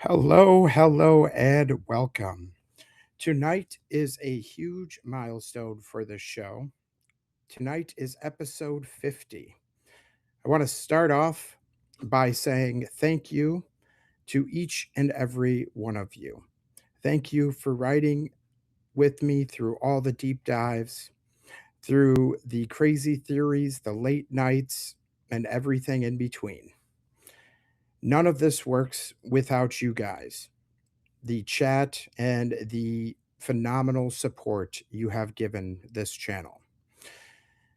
Hello, hello, and welcome. Tonight is a huge milestone for the show. Tonight is episode 50. I want to start off by saying thank you to each and every one of you. Thank you for riding with me through all the deep dives, through the crazy theories, the late nights, and everything in between. None of this works without you guys. The chat and the phenomenal support you have given this channel.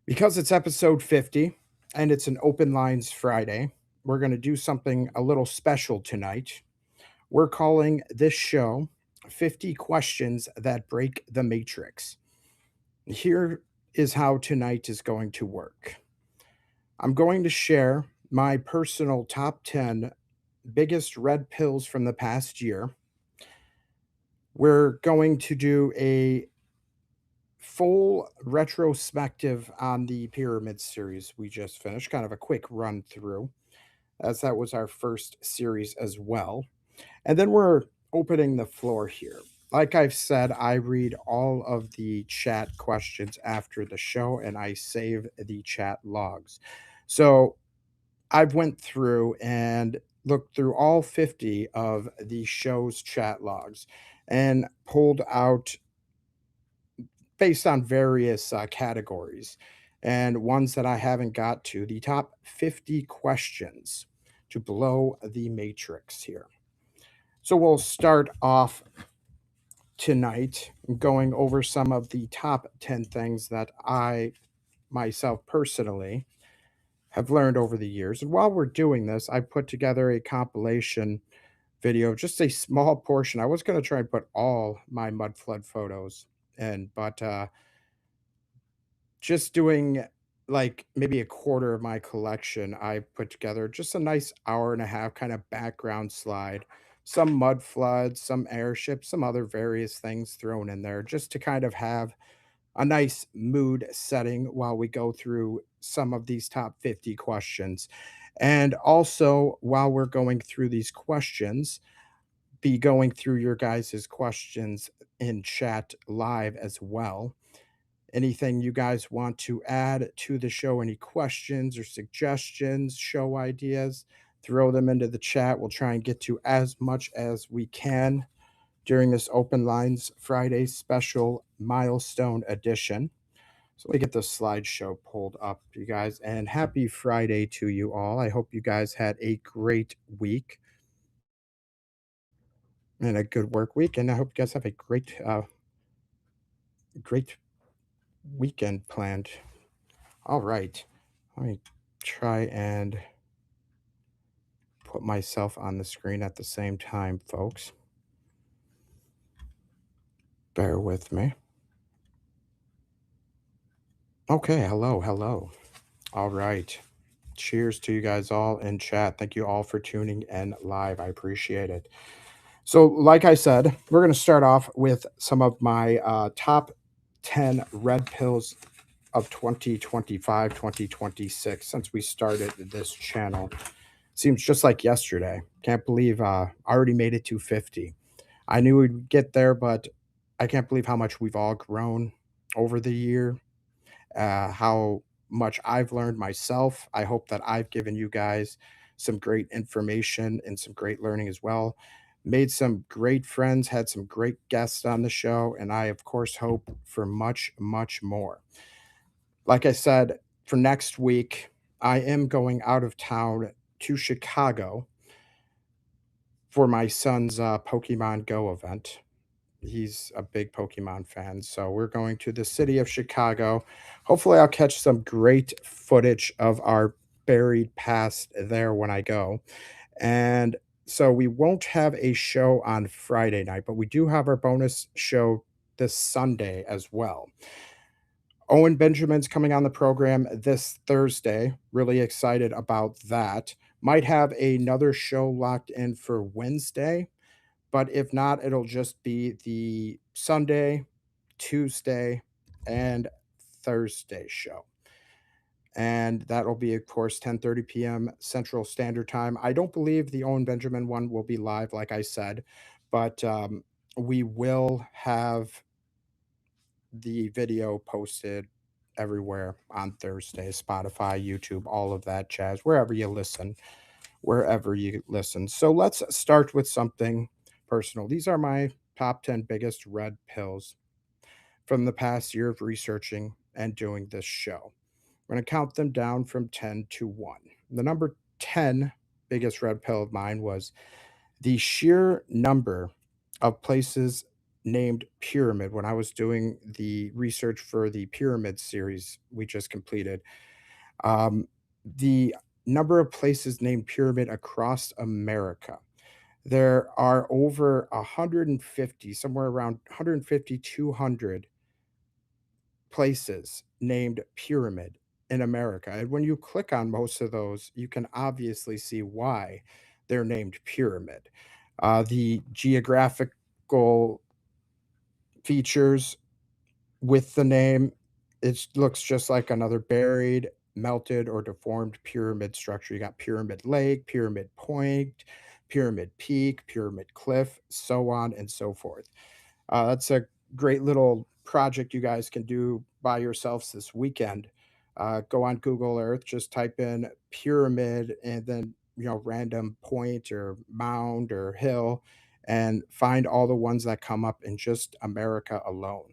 Because it's episode 50 and it's an open lines Friday, we're going to do something a little special tonight. We're calling this show 50 Questions That Break the Matrix. Here is how tonight is going to work. I'm going to share my personal top 10 biggest red pills from the past year. We're going to do a full retrospective on the Pyramid series we just finished, kind of a quick run through, as that was our first series as well. And then we're opening the floor here. Like I've said, I read all of the chat questions after the show and I save the chat logs. So I've went through and looked through all 50 of the show's chat logs and pulled out based on various categories and ones that I haven't got to, the top 50 questions to blow the matrix here. So we'll start off tonight going over some of the top 10 things that I myself personally have learned over the years. And while we're doing this, I put together a compilation video, just a small portion. I was going to try and put all my mud flood photos in, but just doing like maybe a quarter of my collection, I put together just a nice hour and a half kind of background slide, some mud floods, some airships, some other various things thrown in there just to kind of have a nice mood setting while we go through some of these top 50 questions. And also, while we're going through these questions, be going through your guys' questions in chat live as well. Anything you guys want to add to the show, any questions or suggestions, show ideas, throw them into the chat. We'll try and get to as much as we can during this Open Lines Friday special milestone edition. So let me get the slideshow pulled up, you guys, and happy Friday to you all. I hope you guys had a great week and a good work week, and I hope you guys have a great weekend planned. All right. Let me try and put myself on the screen at the same time, folks. Bear with me. Okay, hello, hello. All right. Cheers to you guys all in chat. Thank you all for tuning in live. I appreciate it. So, like I said, we're going to start off with some of my top 10 red pills of 2025, 2026 since we started this channel. Seems just like yesterday. Can't believe I already made it to 50. I knew we'd get there, but I can't believe how much we've all grown over the year, how much I've learned myself. I hope that I've given you guys some great information and some great learning as well. Made some great friends, had some great guests on the show, and I, of course, hope for much, much more. Like I said, for next week, I am going out of town to Chicago for my son's Pokemon Go event. He's a big Pokemon fan, so we're going to the city of Chicago. Hopefully, I'll catch some great footage of our buried past there when I go. And so we won't have a show on Friday night, but we do have our bonus show this Sunday as well. Owen Benjamin's coming on the program this Thursday. Really excited about that. Might have another show locked in for Wednesday, but if not, it'll just be the Sunday, Tuesday, and Thursday show. And that'll be, of course, 10:30 p.m. Central Standard Time. I don't believe the Owen Benjamin one will be live, like I said, but we will have the video posted everywhere on Thursday, Spotify, YouTube, all of that jazz, wherever you listen. So let's start with something personal. These are my top 10 biggest red pills from the past year of researching and doing this show. I'm going to count them down from 10 to 1. The number 10 biggest red pill of mine was the sheer number of places named Pyramid when I was doing the research for the Pyramid series we just completed. The number of places named Pyramid across America. There are over 150, somewhere around 150, 200 places named Pyramid in America. And when you click on most of those, you can obviously see why they're named Pyramid. The geographical features with the name, it looks just like another buried, melted, or deformed pyramid structure. You got Pyramid Lake, Pyramid Point, Pyramid Peak, Pyramid Cliff, so on and so forth. That's a great little project you guys can do by yourselves this weekend. Go on Google Earth, just type in pyramid and then, random point or mound or hill, and find all the ones that come up in just America alone.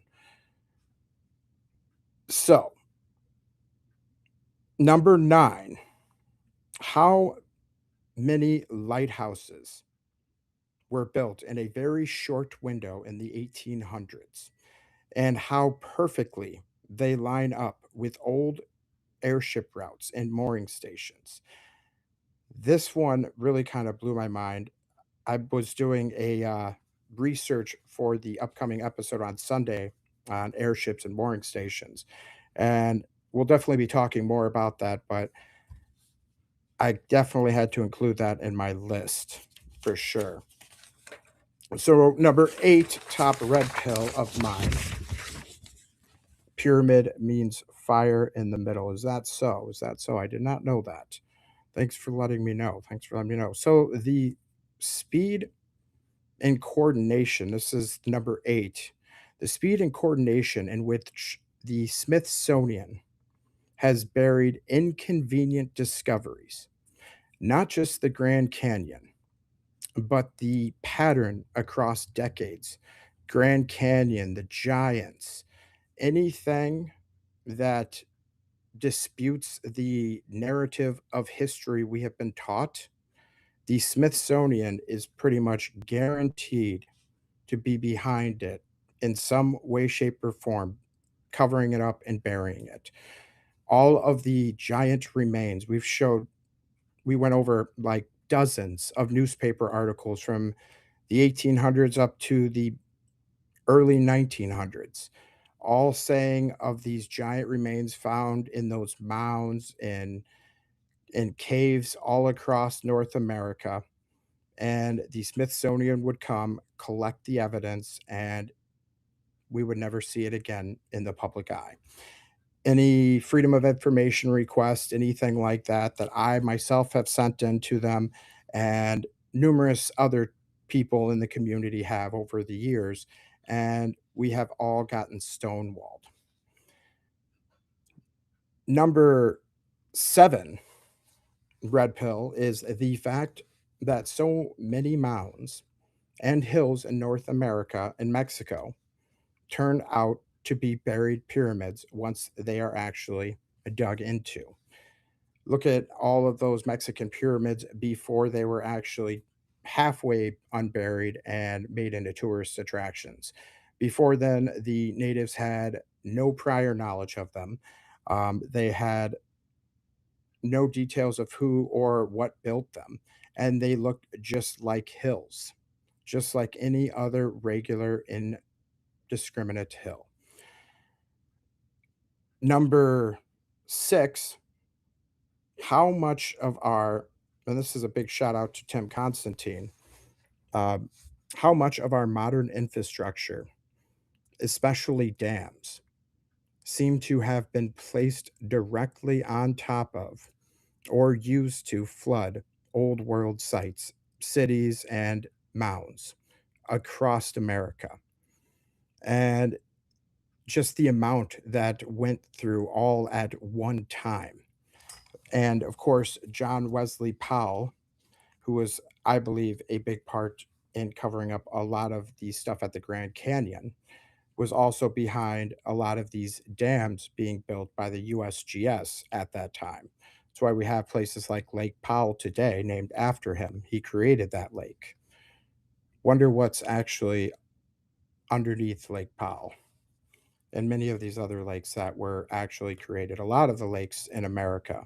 So, number 9, how many lighthouses were built in a very short window in the 1800s, and how perfectly they line up with old airship routes and mooring stations. This one really kind of blew my mind. I was doing a research for the upcoming episode on Sunday on airships and mooring stations. And we'll definitely be talking more about that, but I definitely had to include that in my list for sure. So, number 8, top red pill of mine. Pyramid means fire in the middle. Is that so? Is that so? I did not know that. Thanks for letting me know. Thanks for letting me know. So the speed and coordination, this is number 8. The speed and coordination in which the Smithsonian has buried inconvenient discoveries, not just the Grand Canyon, but the pattern across decades. Grand Canyon, the giants, anything that disputes the narrative of history we have been taught, the Smithsonian is pretty much guaranteed to be behind it in some way, shape, or form, covering it up and burying it. All of the giant remains we went over like dozens of newspaper articles from the 1800s up to the early 1900s, all saying of these giant remains found in those mounds and in caves all across North America. And the Smithsonian would come, collect the evidence, and we would never see it again in the public eye. Any freedom of information request, anything like that, that I myself have sent in to them, and numerous other people in the community have over the years, and we have all gotten stonewalled. Number 7 red pill is the fact that so many mounds and hills in North America and Mexico turn out to be buried pyramids once they are actually dug into. Look at all of those Mexican pyramids before they were actually halfway unburied and made into tourist attractions. Before then, the natives had no prior knowledge of them. They had no details of who or what built them, and they looked just like hills, just like any other regular indiscriminate hill. Number 6, how much of our, and this is a big shout out to Tim Constantine, uh, how much of our modern infrastructure, especially dams, seem to have been placed directly on top of or used to flood old world sites, cities, and mounds across America. And just the amount that went through all at one time. And of course, John Wesley Powell, who was, I believe, a big part in covering up a lot of the stuff at the Grand Canyon, was also behind a lot of these dams being built by the USGS at that time. That's why we have places like Lake Powell today named after him. He created that lake. Wonder what's actually underneath Lake Powell and many of these other lakes that were actually created. A lot of the lakes in America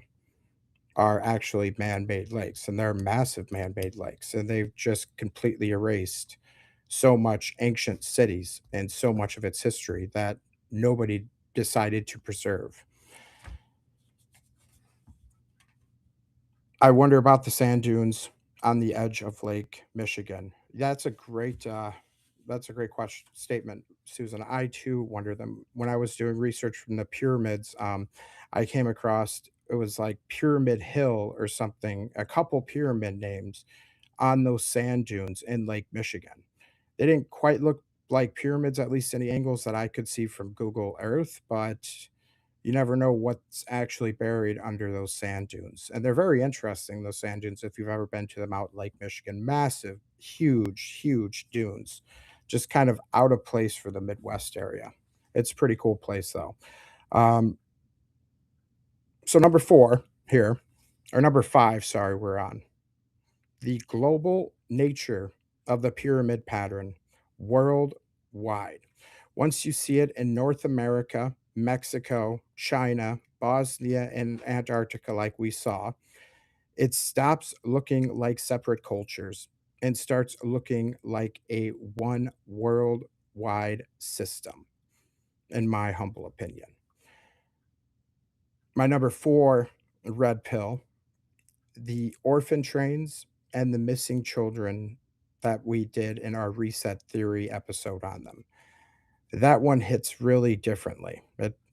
are actually man-made lakes, and they're massive man-made lakes, and they've just completely erased so much ancient cities and so much of its history that nobody decided to preserve. I wonder about the sand dunes on the edge of Lake Michigan. That's a great question statement, Susan. I too wonder them. When I was doing research from the pyramids, I came across, it was like Pyramid Hill or something, a couple pyramid names on those sand dunes in Lake Michigan. They didn't quite look like pyramids, at least in the angles that I could see from Google Earth, but you never know what's actually buried under those sand dunes. And they're very interesting, those sand dunes, if you've ever been to them out in Lake Michigan. Massive, huge, huge dunes, just kind of out of place for the Midwest area. It's a pretty cool place, though. Um, so, number 4 here, or number 5, sorry, we're on the global nature of the pyramid pattern worldwide. Once you see it in North America, Mexico, China, Bosnia, and Antarctica, like we saw, it stops looking like separate cultures and starts looking like a one worldwide system, in my humble opinion. My number 4 red pill, the orphan trains and the missing children that we did in our reset theory episode on them. That one hits really differently.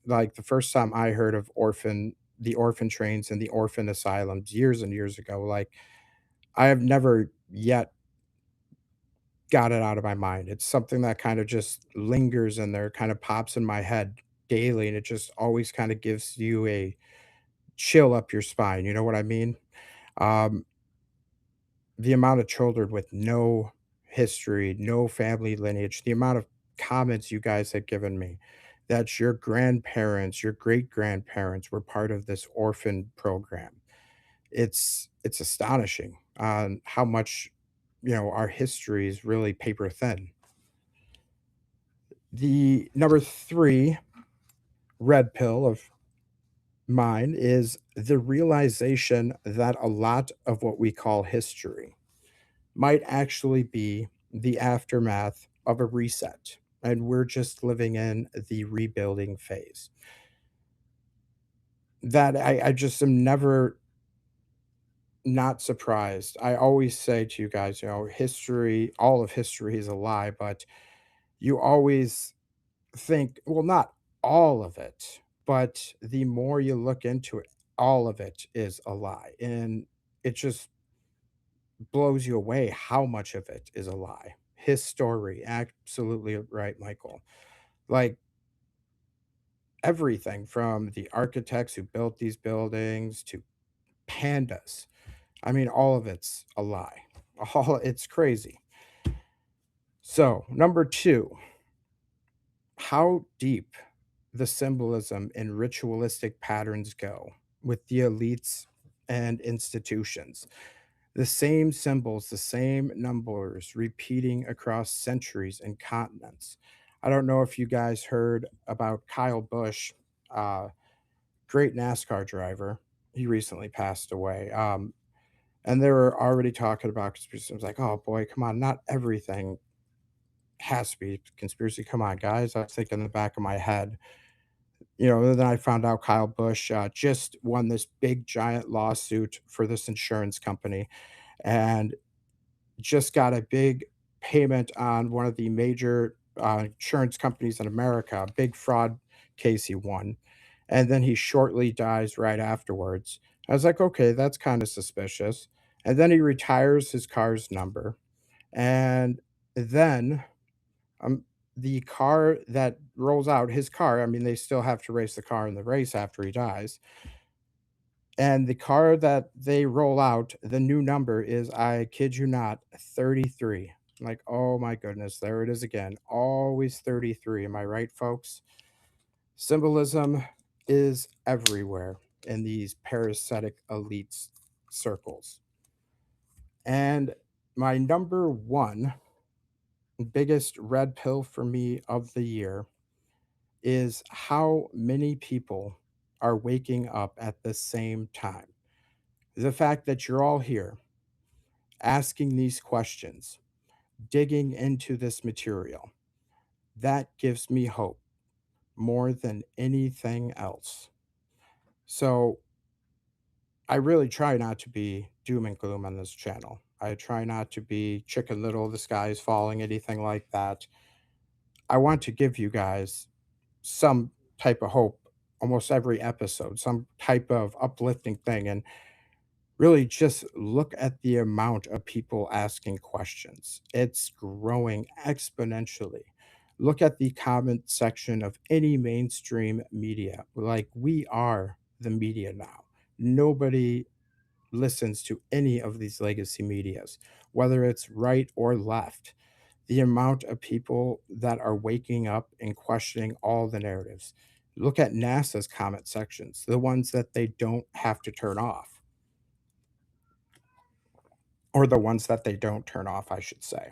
Like the first time I heard of the orphan trains and the orphan asylums years and years ago, like I have never yet got it out of my mind. It's something that kind of just lingers in there, kind of pops in my head daily, and it just always kind of gives you a chill up your spine. You know what I mean? Um, the amount of children with no history, no family lineage, the amount of comments you guys had given me that your grandparents, your great grandparents were part of this orphan program. It's astonishing on how much our history is really paper thin. The number 3 red pill of mine is the realization that a lot of what we call history might actually be the aftermath of a reset, and we're just living in the rebuilding phase. That I just am never not surprised. I always say to you guys, history, all of history is a lie, but you always think, well, not all of it, but the more you look into it, all of it is a lie. And it just blows you away how much of it is a lie. His story, absolutely right, Michael. Like everything from the architects who built these buildings to pandas. I mean, all of it's a lie. All it's crazy. So, number 2, how deep the symbolism and ritualistic patterns go with the elites and institutions. The same symbols, the same numbers repeating across centuries and continents. I don't know if you guys heard about Kyle Busch, uh, great NASCAR driver. He recently passed away. And they were already talking about conspiracy. I was like, oh boy, come on, not everything has to be conspiracy. Come on, guys. I was thinking in the back of my head, Then I found out Kyle Busch just won this big giant lawsuit for this insurance company and just got a big payment on one of the major insurance companies in America, a big fraud case he won. And then he shortly dies right afterwards. I was like, okay, that's kind of suspicious. And then he retires his car's number. And then um, the car that rolls out, his car, I mean, they still have to race the car in the race after he dies. And the car that they roll out, the new number is, I kid you not, 33. I'm like, oh my goodness, there it is again. Always 33. Am I right, folks? Symbolism is everywhere in these parasitic elites circles. And my number one biggest red pill for me of the year is how many people are waking up at the same time. The fact that you're all here asking these questions, digging into this material, that gives me hope more than anything else. So I really try not to be doom and gloom on this channel. I try not to be chicken little, the sky is falling, anything like that. I want to give you guys some type of hope almost every episode, some type of uplifting thing. And really just look at the amount of people asking questions. It's growing exponentially. Look at the comment section of any mainstream media. Like, we are the media now. Nobody listens to any of these legacy medias, whether it's right or left. The amount of people that are waking up and questioning all the narratives. Look at NASA's comment sections, the ones that they don't have to turn off, or the ones that they don't turn off, I should say.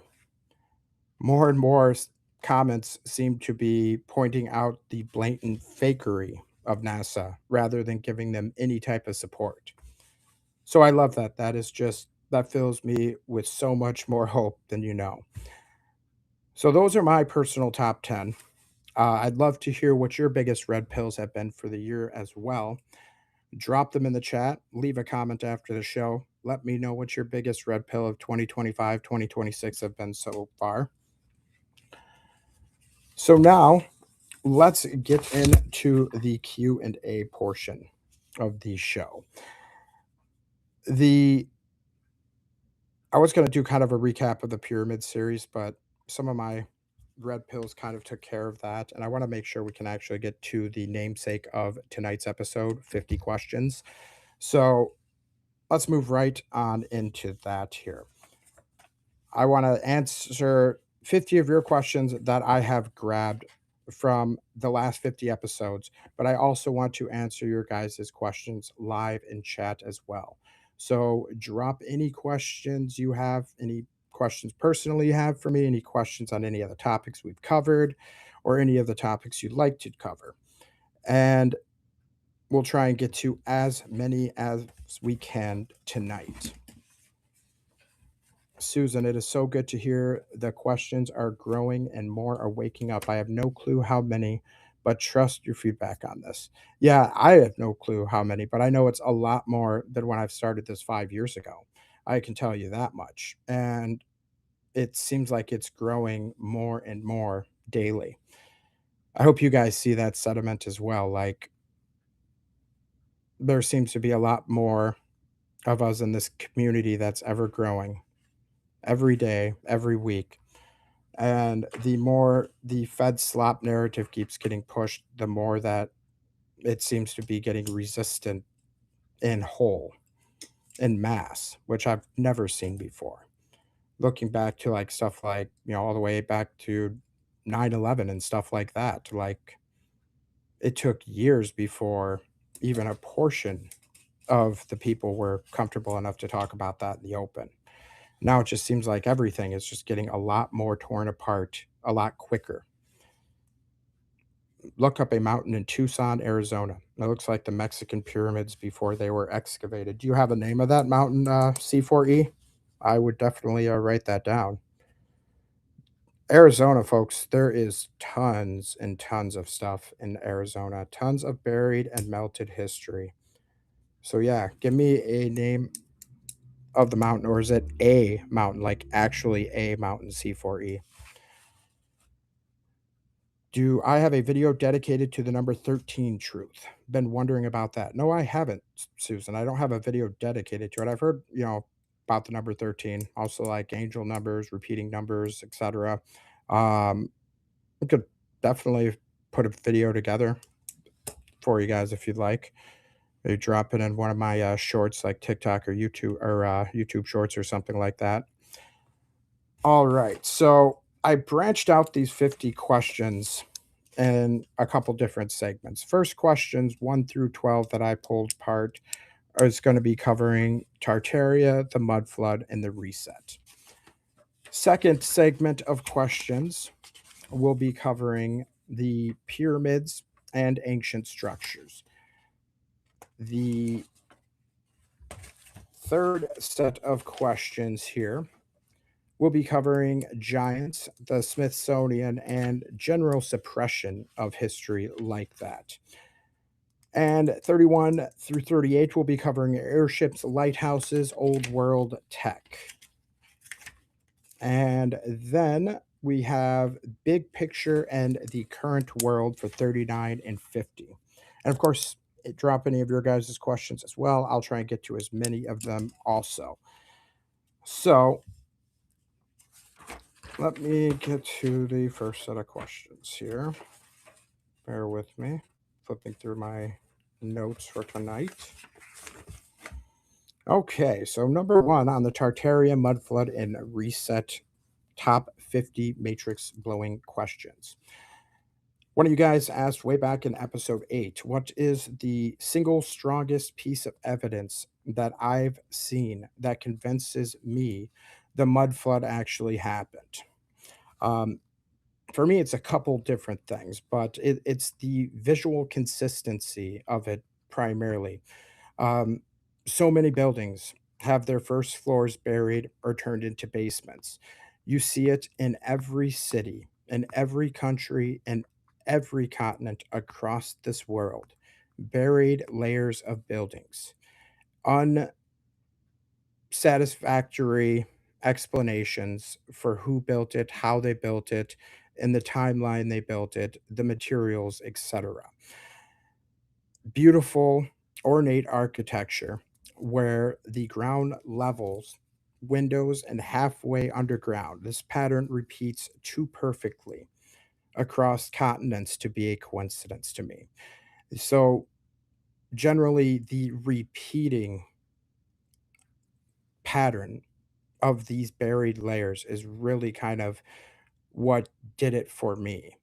More and more comments seem to be pointing out the blatant fakery of NASA rather than giving them any type of support. So I love that. That fills me with so much more hope than you know. So those are my personal top 10. I'd love to hear what your biggest red pills have been for the year as well. Drop them in the chat, leave a comment after the show. Let me know what your biggest red pill of 2025, 2026 have been so far. So now let's get into the Q&A portion of the show. I was going to do kind of a recap of the pyramid series, but some of my red pills kind of took care of that, and I want to make sure we can actually get to the namesake of tonight's episode, 50 questions. So let's move right on into that here. I want to answer 50 of your questions that I have grabbed from the last 50 episodes, but I also want to answer your guys' questions live in chat as well. So drop any questions you have, any questions personally you have for me, any questions on any of the topics we've covered, or any of the topics you'd like to cover. And we'll try and get to as many as we can tonight. Susan, it is so good to hear the questions are growing and more are waking up. I have no clue how many, but trust your feedback on this. Yeah, I have no clue how many, but I know it's a lot more than when I've started this 5 years ago. I can tell you that much. And it seems like it's growing more and more daily. I hope you guys see that sentiment as well. Like, there seems to be a lot more of us in this community that's ever growing every day, every week. And the more the Fed slop narrative keeps getting pushed, the more that it seems to be getting resistant in whole, in mass, which I've never seen before. Looking back to like stuff like, all the way back to 9/11 and stuff like that, like it took years before even a portion of the people were comfortable enough to talk about that in the open. Now it just seems like everything is just getting a lot more torn apart a lot quicker. Look up a mountain in Tucson, Arizona. It looks like the Mexican pyramids before they were excavated. Do you have a name of that mountain, C4E? I would definitely write that down. Arizona, folks, there is tons and tons of stuff in Arizona, tons of buried and melted history. So, yeah, give me a name of the mountain, or is it a mountain, like actually a mountain, C4E? Do I have a video dedicated to the number 13 truth? Been wondering about that. No, I haven't, Susan. I don't have a video dedicated to it. I've heard, about the number 13, also like angel numbers, repeating numbers, etc. Um, we could definitely put a video together for you guys if you'd like. Maybe drop it in one of my shorts like TikTok or YouTube shorts or something like that. All right. So I branched out these 50 questions in a couple different segments. First questions 1 through 12 that I pulled apart is going to be covering Tartaria, the mud flood, and the reset. Second segment of questions will be covering the pyramids and ancient structures. The third set of questions here will be covering giants, the Smithsonian, and general suppression of history like that. And 31 through 38 will be covering airships, lighthouses, old world tech. And then we have big picture and the current world for 39 and 50. And of course, drop any of your guys' questions as well. I'll try and get to as many of them also. So let me get to the first set of questions here. Bear with me. Flipping through my notes for tonight. Okay, so number one on the Tartaria mud flood and reset top 50 matrix blowing questions. One of you guys asked way back in episode 8, what is the single strongest piece of evidence that I've seen that convinces me the mud flood actually happened? Um, for me, it's a couple different things, but it's the visual consistency of it primarily. Um, so many buildings have their first floors buried or turned into basements. You see it in every city, in every country, in every continent across this world. Buried layers of buildings, unsatisfactory explanations for who built it, how they built it, and the timeline they built it, the materials, etc. Beautiful, ornate architecture where the ground levels, windows, and halfway underground. This pattern repeats too perfectly across continents to be a coincidence to me. So, generally, the repeating pattern of these buried layers is really kind of what did it for me.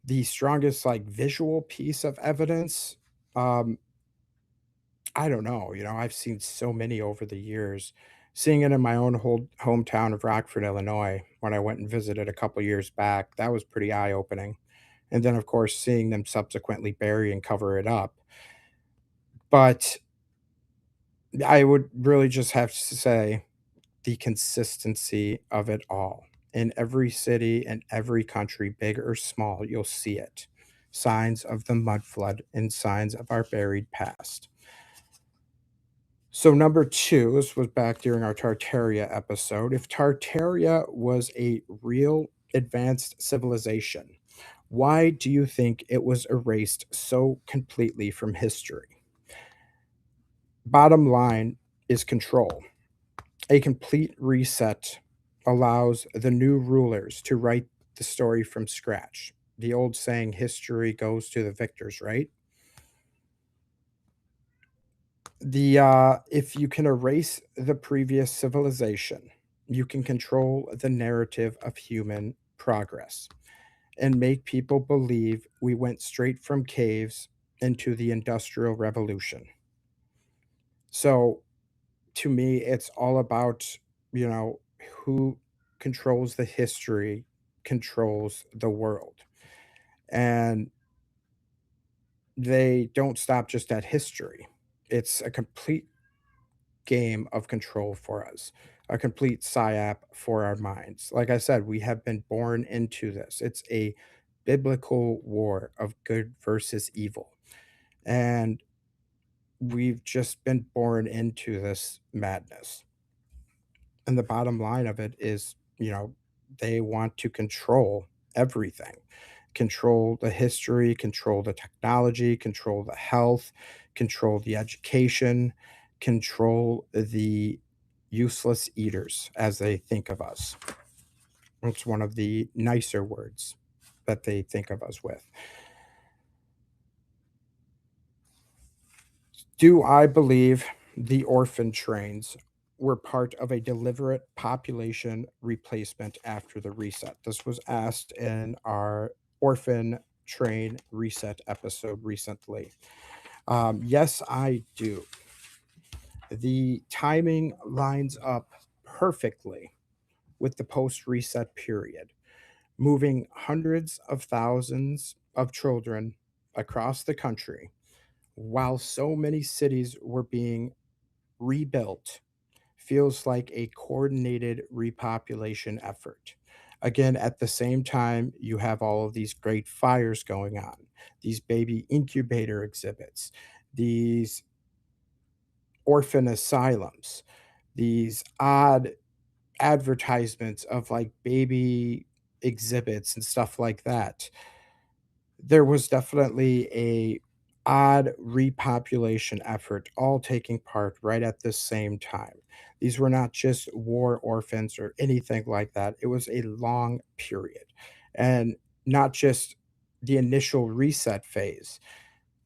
The strongest, like, visual piece of evidence, um, I don't know, I've seen so many over the years. Seeing it in my own whole hometown of Rockford, Illinois, when I went and visited a couple years back, that was pretty eye-opening. And then, of course, seeing them subsequently bury and cover it up. But I would really just have to say the consistency of it all. In every city and every country, big or small, you'll see it. Signs of the mud flood and signs of our buried past. So number two, this was back during our Tartaria episode. If Tartaria was a real advanced civilization, why do you think it was erased so completely from history? Bottom line is control. A complete reset allows the new rulers to write the story from scratch. The old saying, history goes to the victors, right? If you can erase the previous civilization, you can control the narrative of human progress and make people believe we went straight from caves into the industrial revolution. So to me, it's all about, you know, who controls the history controls the world. And they don't stop just at history. It's a complete game of control for us. a complete psyop for our minds. Like I said, we have been born into this. It's a biblical war of good versus evil. And we've just been born into this madness. And the bottom line of it is, they want to control everything, control the history, control the technology, control the health, control the education, control the useless eaters as they think of us. It's one of the nicer words that they think of us with. Do I believe the orphan trains were part of a deliberate population replacement after the reset? This was asked in our orphan train reset episode recently. Yes, I do. The timing lines up perfectly with the post reset period, moving hundreds of thousands of children across the country while so many cities were being rebuilt feels like a coordinated repopulation effort. Again, at the same time, you have all of these great fires going on, these baby incubator exhibits, these orphan asylums, these odd advertisements of like baby exhibits and stuff like that. There was definitely a odd repopulation effort all taking part right at the same time. These were not just war orphans or anything like that. It was a long period. And not just the initial reset phase,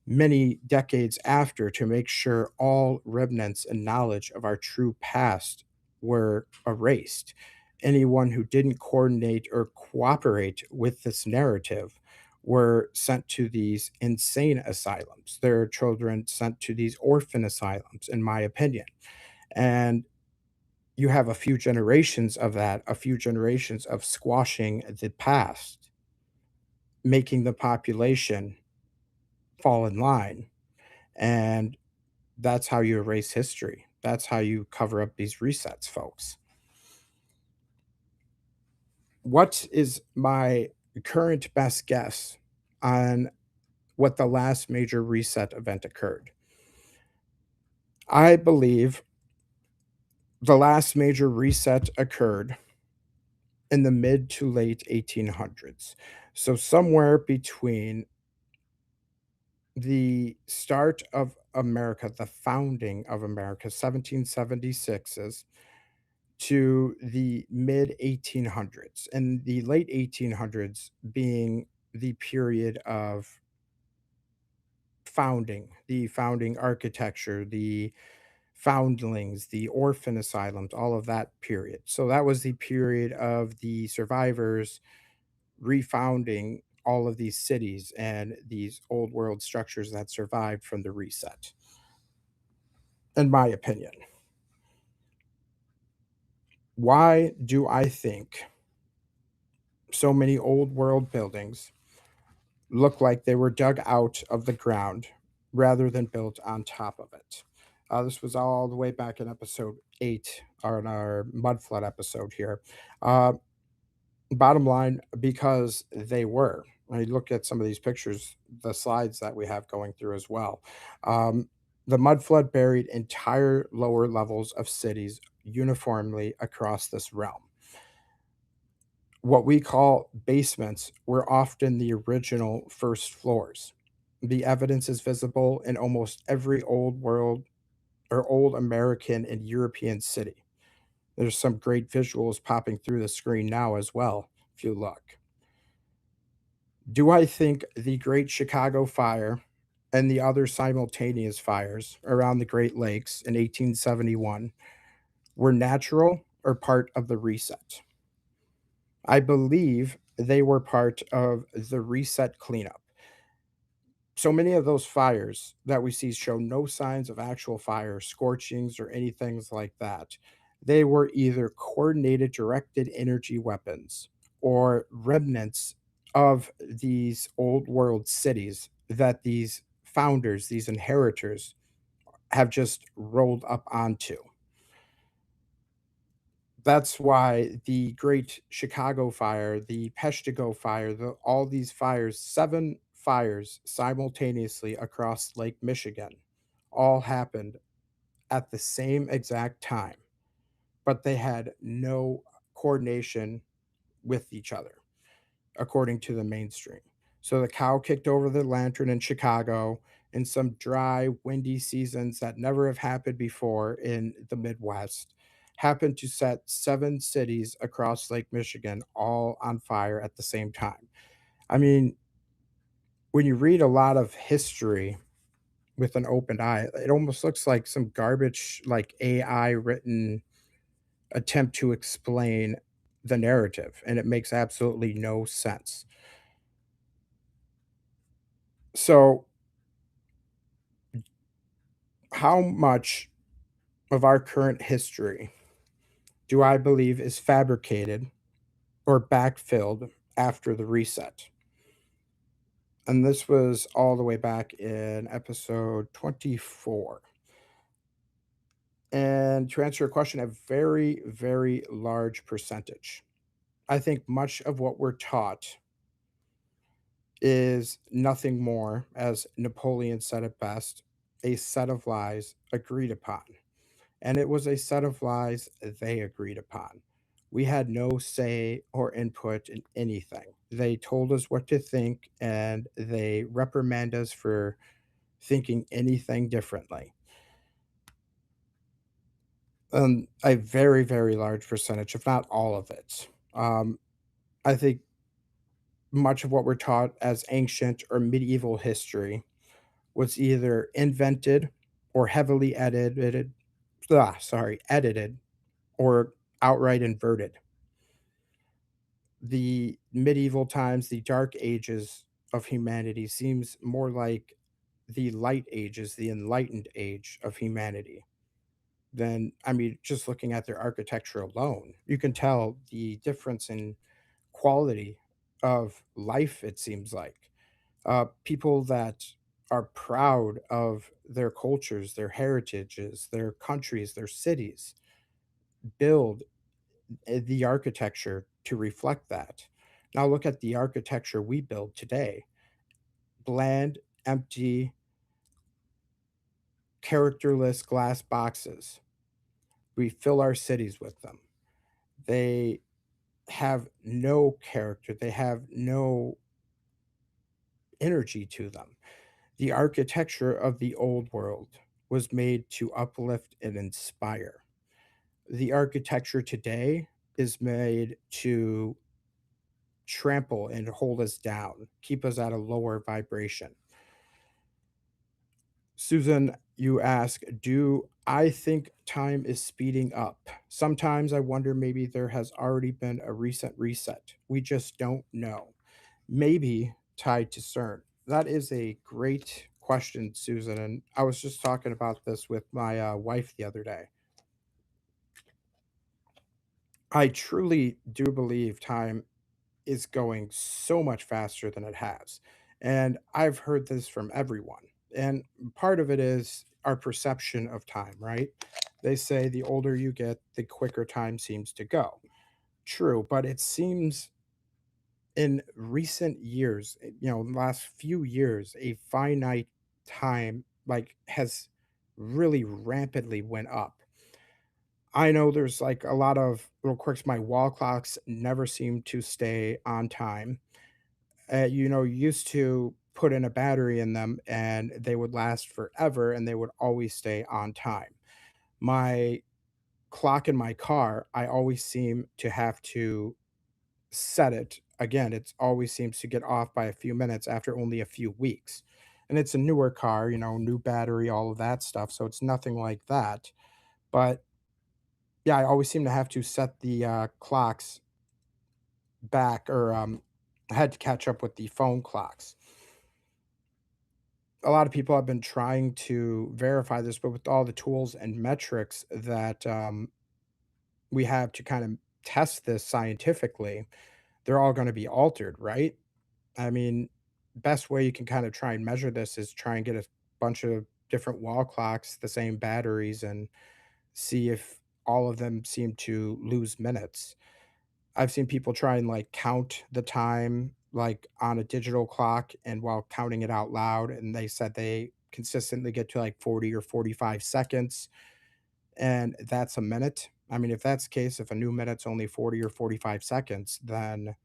many decades after, to make sure all remnants and knowledge of our true past were erased. Anyone who didn't coordinate or cooperate with this narrative were sent to these insane asylums. Their children sent to these orphan asylums, in my opinion. And you have a few generations of that, a few generations of squashing the past, making the population fall in line. And that's how you erase history. That's how you cover up these resets, folks. What is my current best guess on what the last major reset event occurred? I believe the last major reset occurred in the mid to late 1800s. So, somewhere between the start of America, the founding of America, 1776's, to the mid 1800s, and the late 1800s being the period of founding, the founding architecture, the foundlings, the orphan asylums, all of that period. So that was the period of the survivors refounding all of these cities and these old world structures that survived from the reset, in my opinion. Why do I think so many old world buildings look like they were dug out of the ground rather than built on top of it? This was all the way back in episode 8, or in our mud flood episode here. Uh, Bottom line, because they were. I look at some of these pictures, the slides that we have going through as well. Um, the mud flood buried entire lower levels of cities uniformly across this realm. What we call basements were often the original first floors. The evidence is visible in almost every old world or old American and European city. There's some great visuals popping through the screen now as well, if you look. Do I think the Great Chicago Fire and the other simultaneous fires around the Great Lakes in 1871 were natural or part of the reset? I believe they were part of the reset cleanup. So many of those fires that we see show no signs of actual fire, scorchings, or anything like that. They were either coordinated directed energy weapons or remnants of these old world cities that these founders, these inheritors, have just rolled up onto. That's why the Great Chicago Fire, the Peshtigo Fire, all these fires, 7 fires simultaneously across Lake Michigan, all happened at the same exact time, but they had no coordination with each other, according to the mainstream. So the cow kicked over the lantern in Chicago in some dry, windy seasons that never have happened before in the Midwest, happened to set 7 cities across Lake Michigan all on fire at the same time. I mean, when you read a lot of history with an open eye, it almost looks like some garbage, like AI written attempt to explain the narrative, and it makes absolutely no sense. So, how much of our current history do I believe is fabricated or backfilled after the reset? And this was all the way back in episode 24. And to answer your question, a very, very large percentage. I think much of what we're taught is nothing more, as Napoleon said it best, a set of lies agreed upon. And it was a set of lies they agreed upon. We had no say or input in anything. They told us what to think and they reprimand us for thinking anything differently. A very, very large percentage, if not all of it. I think much of what we're taught as ancient or medieval history was either invented or heavily edited or outright inverted. The medieval times, the dark ages of humanity seems more like the light ages, the enlightened age of humanity. Then, I mean, just looking at their architecture alone, you can tell the difference in quality of life, it seems like. People that are proud of their cultures, their heritages, their countries, their cities, build the architecture to reflect that. Now look at the architecture we build today: bland, empty, characterless glass boxes. We fill our cities with them. They have no character, they have no energy to them. The architecture of the old world was made to uplift and inspire. The architecture today is made to trample and hold us down, keep us at a lower vibration. Susan, you ask, do I think time is speeding up? Sometimes I wonder maybe there has already been a recent reset. We just don't know. Maybe tied to CERN. That is a great question, Susan. And I was just talking about this with my wife the other day. I truly do believe time is going so much faster than it has. And I've heard this from everyone. And part of it is our perception of time, right? They say the older you get, the quicker time seems to go. True, but it seems in recent years, in the last few years, a finite time like has really rampantly went up. I know there's like a lot of little quirks. My wall clocks never seem to stay on time. Used to put in a battery in them and they would last forever and they would always stay on time. My clock in my car, I always seem to have to set it again. It always seems to get off by a few minutes after only a few weeks. And it's a newer car, new battery, all of that stuff. So it's nothing like that. But yeah, I always seem to have to set the clocks back or I had to catch up with the phone clocks. A lot of people have been trying to verify this, but with all the tools and metrics that we have to kind of test this scientifically, they're all going to be altered, right? I mean, best way you can kind of try and measure this is try and get a bunch of different wall clocks, the same batteries, and see if all of them seem to lose minutes. I've seen people try and, like, count the time, like, on a digital clock and while counting it out loud, and they said they consistently get to, like, 40 or 45 seconds, and that's a minute. I mean, if that's the case, if a new minute's only 40 or 45 seconds, then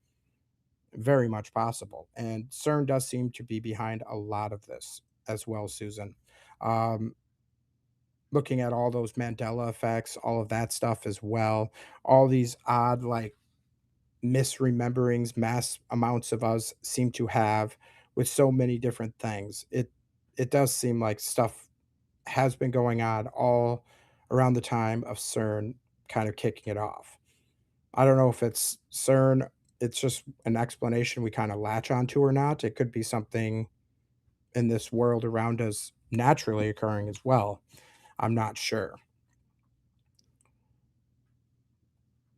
very much possible, and CERN does seem to be behind a lot of this as well, Susan. Um, Looking at all those Mandela effects, all of that stuff as well, all these odd, like, misrememberings mass amounts of us seem to have with so many different things. It does seem like stuff has been going on all around the time of CERN kind of kicking it off. I don't know if it's CERN, it's just an explanation we kind of latch onto or not. It could be something in this world around us naturally occurring as well. I'm not sure.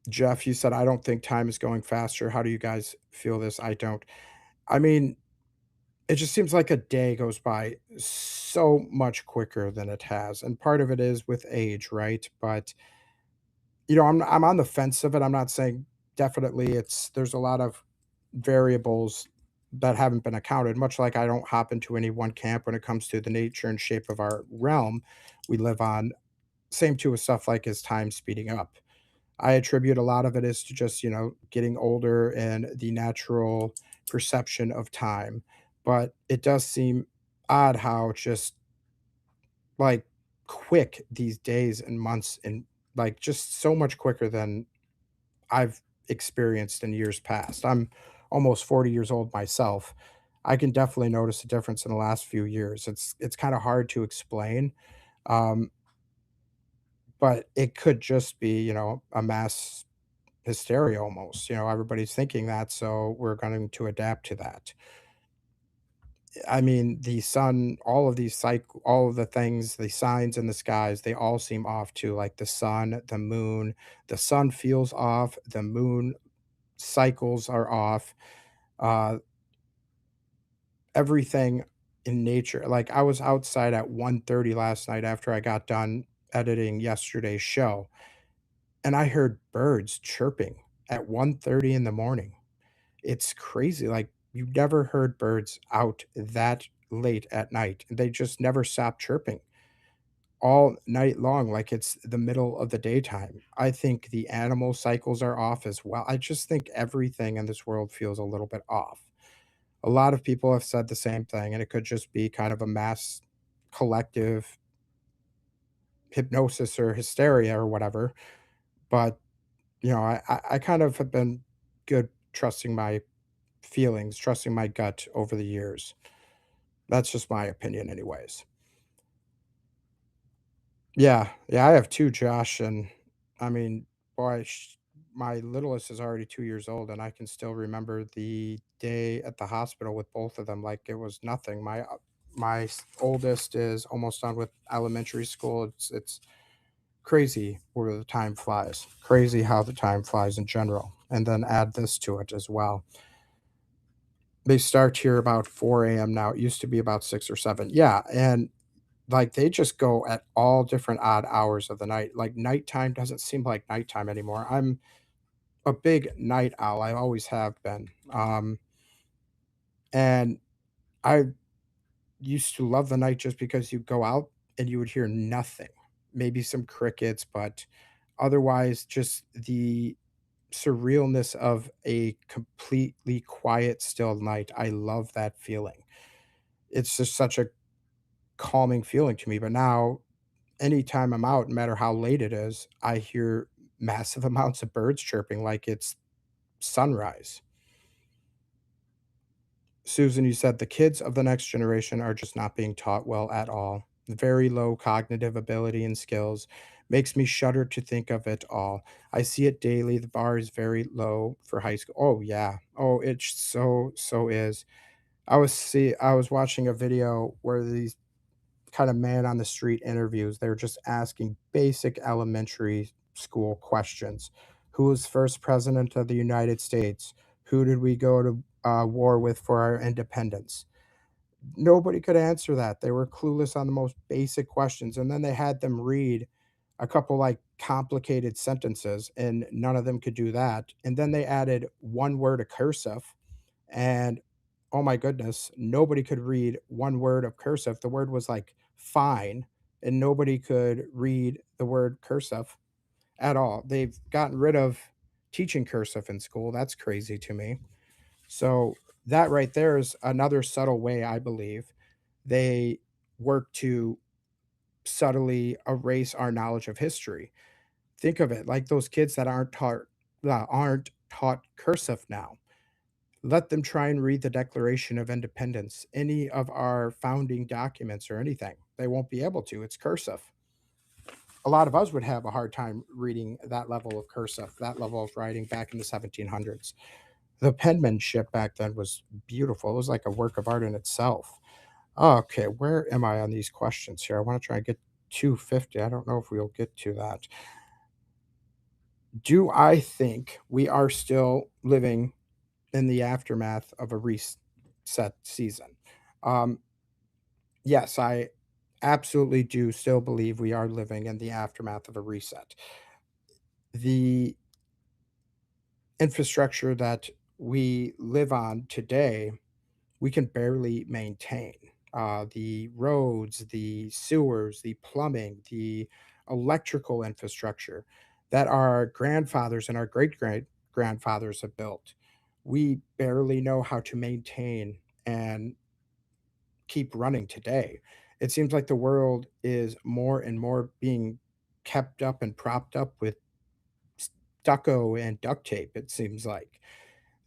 Jeff, you said, I don't think time is going faster. How do you guys feel this? I don't. I mean, it just seems like a day goes by so much quicker than it has, and part of it is with age, right? But, I'm on the fence of it. I'm not saying definitely there's a lot of variables that haven't been accounted, much like I don't hop into any one camp when it comes to the nature and shape of our realm we live on. Same too with stuff like is time speeding up. I attribute a lot of it is to just, getting older and the natural perception of time. But it does seem odd how just like quick these days and months and like just so much quicker than I've experienced in years past. I'm almost 40 years old myself. I can definitely notice a difference in the last few years. It's kind of hard to explain. Um, but it could just be, a mass hysteria almost. Everybody's thinking that, so we're going to adapt to that. I mean, the sun, all of these all of the things, the signs in the skies, they all seem off too. Like the sun, the moon, the sun feels off, the moon cycles are off. Uh, Everything in nature. Like I was outside at 1:30 last night after I got done editing yesterday's show, and I heard birds chirping at 1:30 in the morning. It's crazy, like, you never heard birds out that late at night. They just never stop chirping all night long like it's the middle of the daytime. I think the animal cycles are off as well. I just think everything in this world feels a little bit off. A lot of people have said the same thing, and it could just be kind of a mass collective hypnosis or hysteria or whatever, but, I kind of have been good trusting my feelings, trusting my gut over the years. That's just my opinion anyways. Yeah, yeah, I have 2, Josh, and I mean, boy, my littlest is already 2 years old, and I can still remember the day at the hospital with both of them like it was nothing. My oldest is almost done with elementary school. It's crazy where the time flies. Crazy how the time flies in general, and then add this to it as well. They start here about 4 AM now. It used to be about 6 or 7. Yeah, and like, they just go at all different odd hours of the night. Like, nighttime doesn't seem like nighttime anymore. I'm a big night owl, I always have been, and I used to love the night just because you go out and you would hear nothing, maybe some crickets, but otherwise, just the surrealness of a completely quiet, still night. I love that feeling. It's just such a calming feeling to me, but now anytime I'm out, no matter how late it is, I hear massive amounts of birds chirping like it's sunrise. Susan, you said the kids of the next generation are just not being taught well at all. Very low cognitive ability and skills. Makes me shudder to think of it all. I see it daily. The bar is very low for high school. Oh yeah. Oh, it so is. I was watching a video where these kind of man on the street interviews. They're just asking basic elementary school questions. Who was first president of the United States? Who did we go to war with for our independence? Nobody could answer that. They were clueless on the most basic questions. And then they had them read. a couple like complicated sentences, and none of them could do that. And then they added one word of cursive, and oh my goodness, nobody could read one word of cursive. The word was like fine, and nobody could read the word cursive at all. They've gotten rid of teaching cursive in school. That's crazy to me. So that right there is another subtle way I believe they work to subtly erase our knowledge of history. Think of it like those kids that aren't taught cursive now. Let them try and read the Declaration of Independence, any of our founding documents or anything. They won't be able to. It's cursive. A lot of us would have a hard time reading that level of cursive, that level of writing back in the 1700s. The penmanship back then was beautiful. It was like a work of art in itself. Okay, where am I on these questions here? I want to try and get 250. I don't know if we'll get to that. Do I think we are still living in the aftermath of a reset season? Um, yes, I absolutely do still believe we are living in the aftermath of a reset. The infrastructure that we live on today, we can barely maintain. The roads, the sewers, the plumbing, the electrical infrastructure that our grandfathers and our great grandfathers have built. We barely know how to maintain and keep running today. It seems like the world is more and more being kept up and propped up with stucco and duct tape, it seems like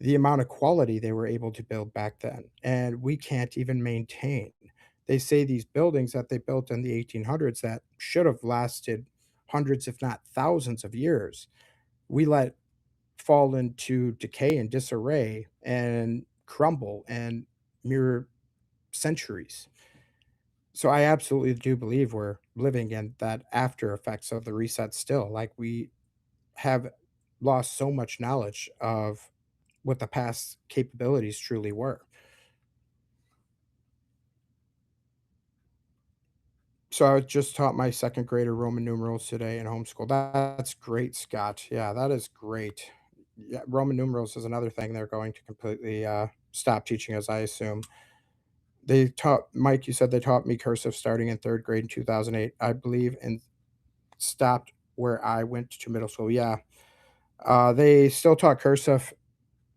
the amount of quality they were able to build back then, and we can't even maintain. They say these buildings that they built in the 1800s that should have lasted hundreds, if not thousands of years, we let fall into decay and disarray and crumble and mere centuries. So I absolutely do believe we're living in that after effects of the reset still. Like we have lost so much knowledge of what the past capabilities truly were. So I just taught my second grader Roman numerals today in homeschool. That's great, Scott. Yeah, that is great. Yeah, Roman numerals is another thing they're going to completely stop teaching us, I assume. They taught Mike, you said they taught me cursive starting in third grade in 2008, I believe, and stopped where I went to middle school. Yeah. They still taught cursive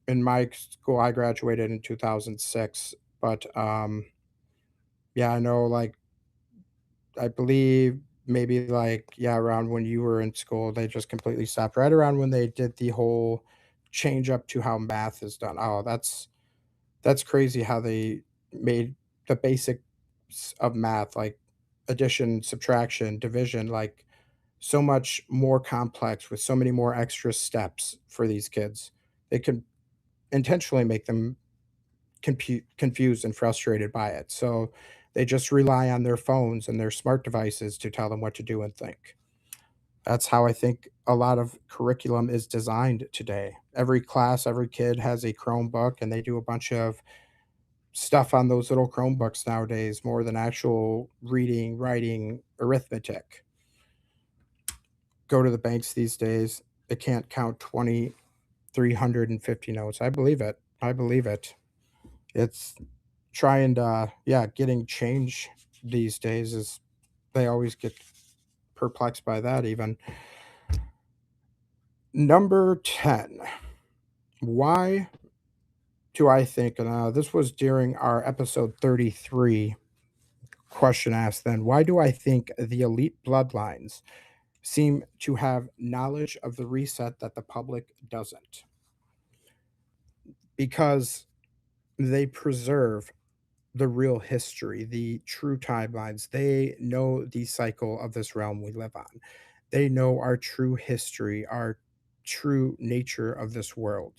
in my school. I graduated in 2006, but yeah, I know like I believe maybe like yeah, around when you were in school, they just completely stopped. Right around when they did the whole change up to how math is done. Oh, that's crazy how they made the basics of math, like addition, subtraction, division, like so much more complex with so many more extra steps for these kids. They can intentionally make them confused and frustrated by it. So they just rely on their phones and their smart devices to tell them what to do and think. That's how I think a lot of curriculum is designed today. Every class, every kid has a Chromebook and they do a bunch of stuff on those little Chromebooks nowadays more than actual reading, writing, arithmetic. Go to the banks these days, they can't count 20, 350 notes. I believe it. I believe it. It's trying to yeah, getting change these days is they always get perplexed by that even. Number 10. Why do I think, and this was during our episode 33 question asked then, why do I think the elite bloodlines seem to have knowledge of the reset that the public doesn't? Because they preserve the real history, the true timelines. They know the cycle of this realm we live on. They know our true history, our true nature of this world.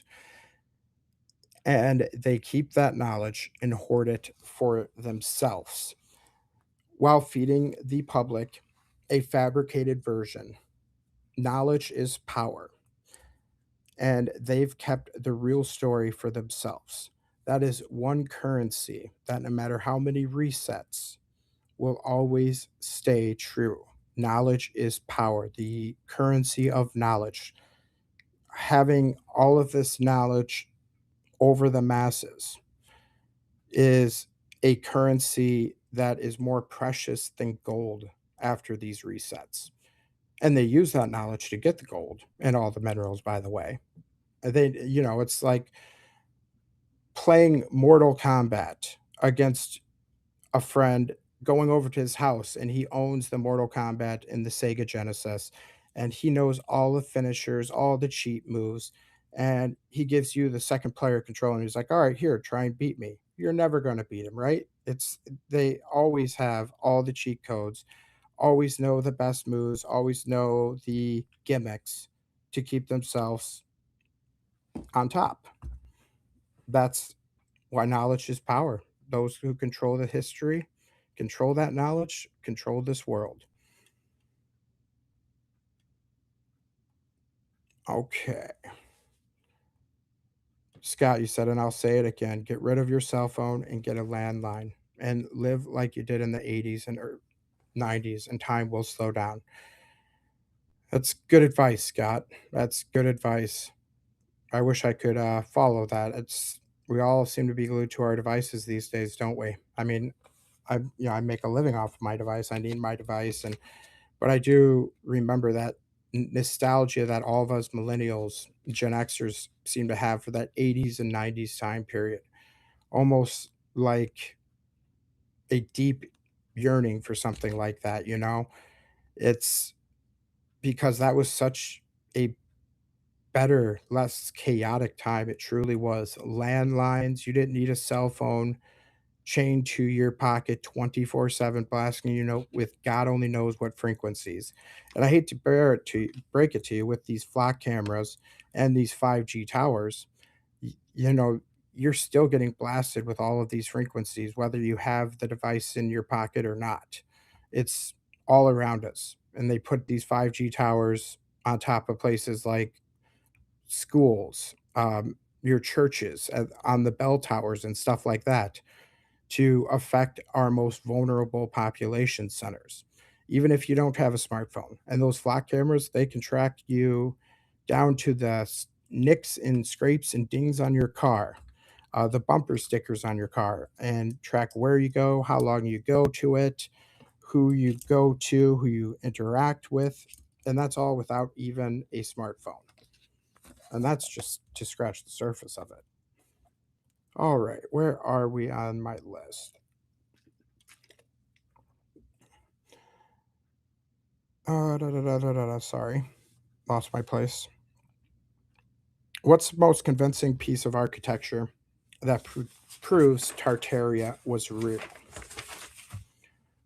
And they keep that knowledge and hoard it for themselves while feeding the public a fabricated version. Knowledge is power, and they've kept the real story for themselves. That is one currency that no matter how many resets will always stay true. knowledge is power, the currency of knowledge. Having all of this knowledge over the masses is a currency that is more precious than gold after these resets. And they use that knowledge to get the gold and all the minerals, by the way. It's like playing Mortal Kombat against a friend, going over to his house, and he owns the Mortal Kombat in the Sega Genesis, and he knows all the finishers, all the cheat moves, and he gives you the second player control, and he's like, "All right, here, try and beat me." You're never going to beat him, right? They always have all the cheat codes, always know the best moves, always know the gimmicks to keep themselves on top. That's why knowledge is power. Those who control the history, control that knowledge, control this world. Okay. Scott, you said, and I'll say it again, get rid of your cell phone and get a landline and live like you did in the 80s and 90s, and time will slow down. That's good advice, Scott. That's good advice. I wish I could follow that. We all seem to be glued to our devices these days, don't we? I mean, I make a living off of my device. I need my device, and but I do remember that nostalgia that all of us millennials, Gen Xers seem to have for that 80s and 90s time period. Almost like a deep yearning for something like that, you know? It's because that was such a better, less chaotic time. It truly was. Landlines, you didn't need a cell phone chained to your pocket 24/7, blasting you know with God only knows what frequencies. And I hate to break it to you, with these flock cameras and these 5G towers, you know, you're still getting blasted with all of these frequencies whether you have the device in your pocket or not. It's all around us. And they put these 5G towers on top of places like schools, your churches, on the bell towers and stuff like that, to affect our most vulnerable population centers, even if you don't have a smartphone. And those flock cameras, they can track you down to the nicks and scrapes and dings on your car, the bumper stickers on your car, and track where you go, how long you go to it, who you go to, who you interact with. And that's all without even a smartphone. And that's just to scratch the surface of it. All right, where are we on my list? Sorry, lost my place. What's the most convincing piece of architecture that proves Tartaria was real?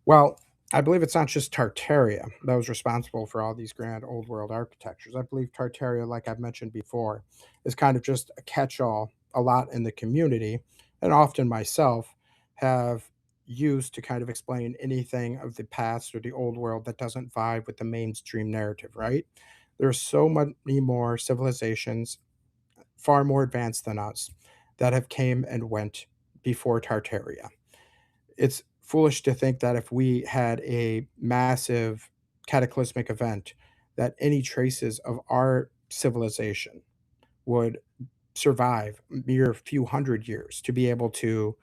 Well, I believe it's not just Tartaria that was responsible for all these grand old world architectures. I believe Tartaria, like I've mentioned before, is kind of just a catch all a lot in the community, and often myself have used to kind of explain anything of the past or the old world that doesn't vibe with the mainstream narrative, right? There's so many more civilizations far more advanced than us that have came and went before Tartaria. It's foolish to think that if we had a massive cataclysmic event, that any traces of our civilization would survive mere few hundred years to be able to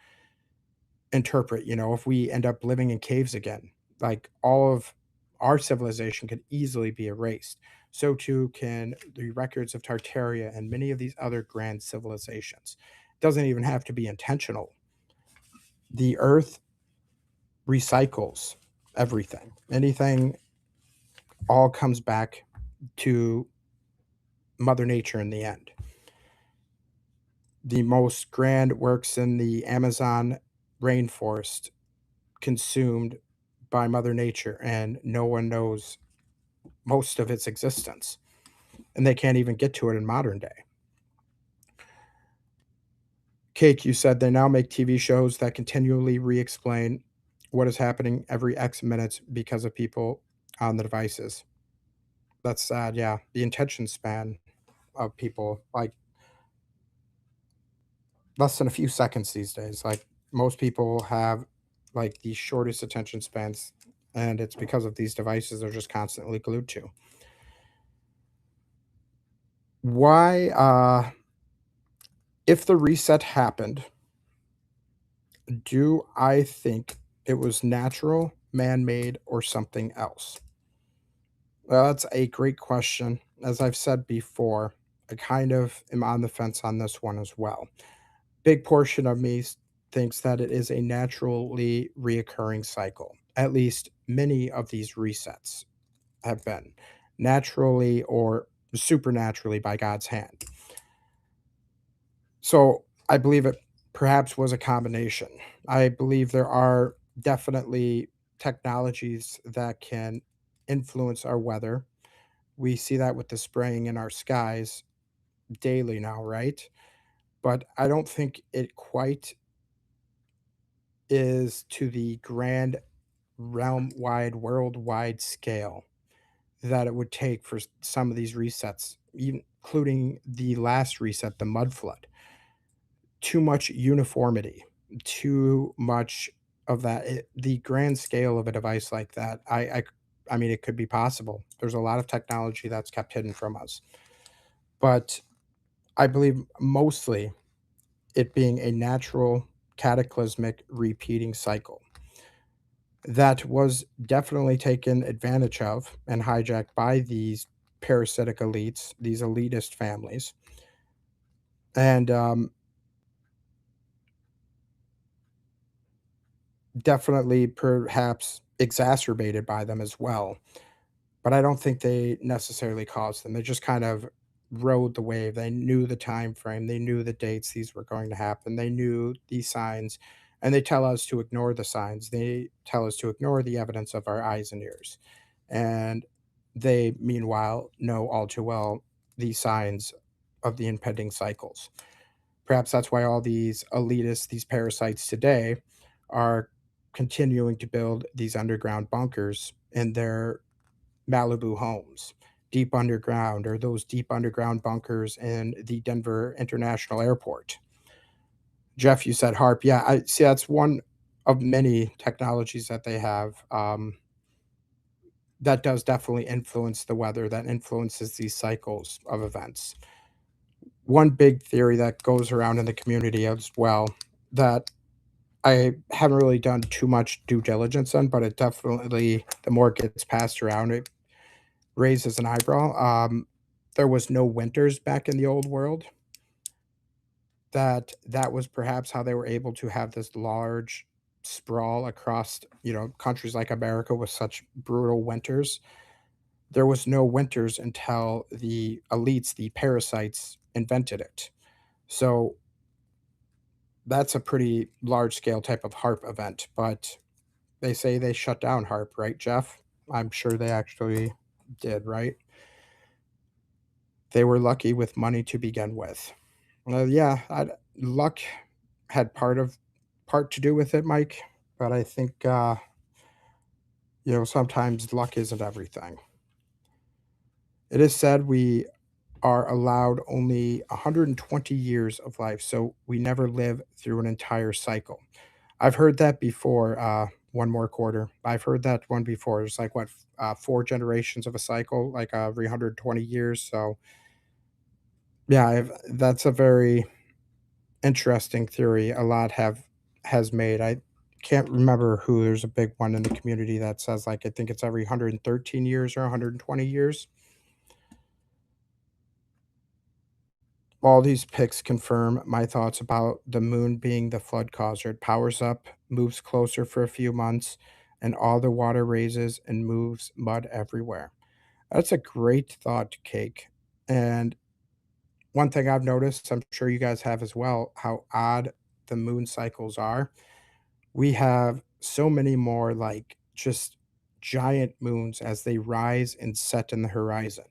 interpret. If we end up living in caves again, like all of our civilization could easily be erased. So too can the records of Tartaria and many of these other grand civilizations. It doesn't even have to be intentional. The earth recycles everything. Anything all comes back to Mother Nature in the end. The most grand works in the Amazon rainforest consumed by Mother Nature, and no one knows most of its existence. And they can't even get to it in modern day. Cake, you said they now make TV shows that continually re explain what is happening every X minutes because of people on the devices. That's sad. Yeah. The attention span of people, like less than a few seconds these days. Like most people have like the shortest attention spans and it's because of these devices they're just constantly glued to. Why, if the reset happened, do I think it was natural, man made, or something else? Well, that's a great question. As I've said before, I kind of am on the fence on this one as well. Big portion of me thinks that it is a naturally reoccurring cycle. At least many of these resets have been naturally or supernaturally by God's hand. So I believe it perhaps was a combination. I believe there are definitely technologies that can influence our weather. We see that with the spraying in our skies daily now, right? But I don't think it quite is to the grand realm wide, worldwide scale that it would take for some of these resets, even including the last reset, the mud flood. Too much uniformity, too much of that. The grand scale of a device like that, I mean, it could be possible. There's a lot of technology that's kept hidden from us, but I believe mostly it being a natural cataclysmic repeating cycle that was definitely taken advantage of and hijacked by these parasitic elites, these elitist families, and definitely perhaps exacerbated by them as well. But I don't think they necessarily caused them. They just kind of rode the wave. They knew the time frame. They knew the dates these were going to happen. They knew these signs, and they tell us to ignore the signs. They tell us to ignore the evidence of our eyes and ears. And they, meanwhile, know all too well the signs of the impending cycles. Perhaps that's why all these elitists, these parasites today, are continuing to build these underground bunkers in their Malibu homes, deep underground, or those deep underground bunkers in the Denver International Airport. Jeff, you said HARP. Yeah, I see that's one of many technologies that they have. That does definitely influence the weather, that influences these cycles of events. One big theory that goes around in the community as well that I haven't really done too much due diligence on, but it definitely, the more it gets passed around, it raises an eyebrow. There was no winters back in the old world. That was perhaps how they were able to have this large sprawl across, countries like America with such brutal winters. There was no winters until the elites, the parasites, invented it. So that's a pretty large scale type of HARP event. But they say they shut down HARP, right, Jeff? I'm sure they actually did, right? They were lucky with money to begin with. Yeah, luck had part to do with it, Mike. But I think sometimes luck isn't everything. It is said we are allowed only 120 years of life, so we never live through an entire cycle. I've heard that before. One more quarter. I've heard that one before. It's like what, four generations of a cycle, like 320 years. So yeah, that's a very interesting theory. A lot have has made. I can't remember who. There's a big one in the community that says like I think it's every 113 years or 120 years. All these pics confirm my thoughts about the moon being the flood causer. It powers up, moves closer for a few months, and all the water raises and moves mud everywhere. That's a great thought, Cake. And one thing I've noticed, I'm sure you guys have as well, how odd the moon cycles are. We have so many more like just giant moons as they rise and set in the horizon.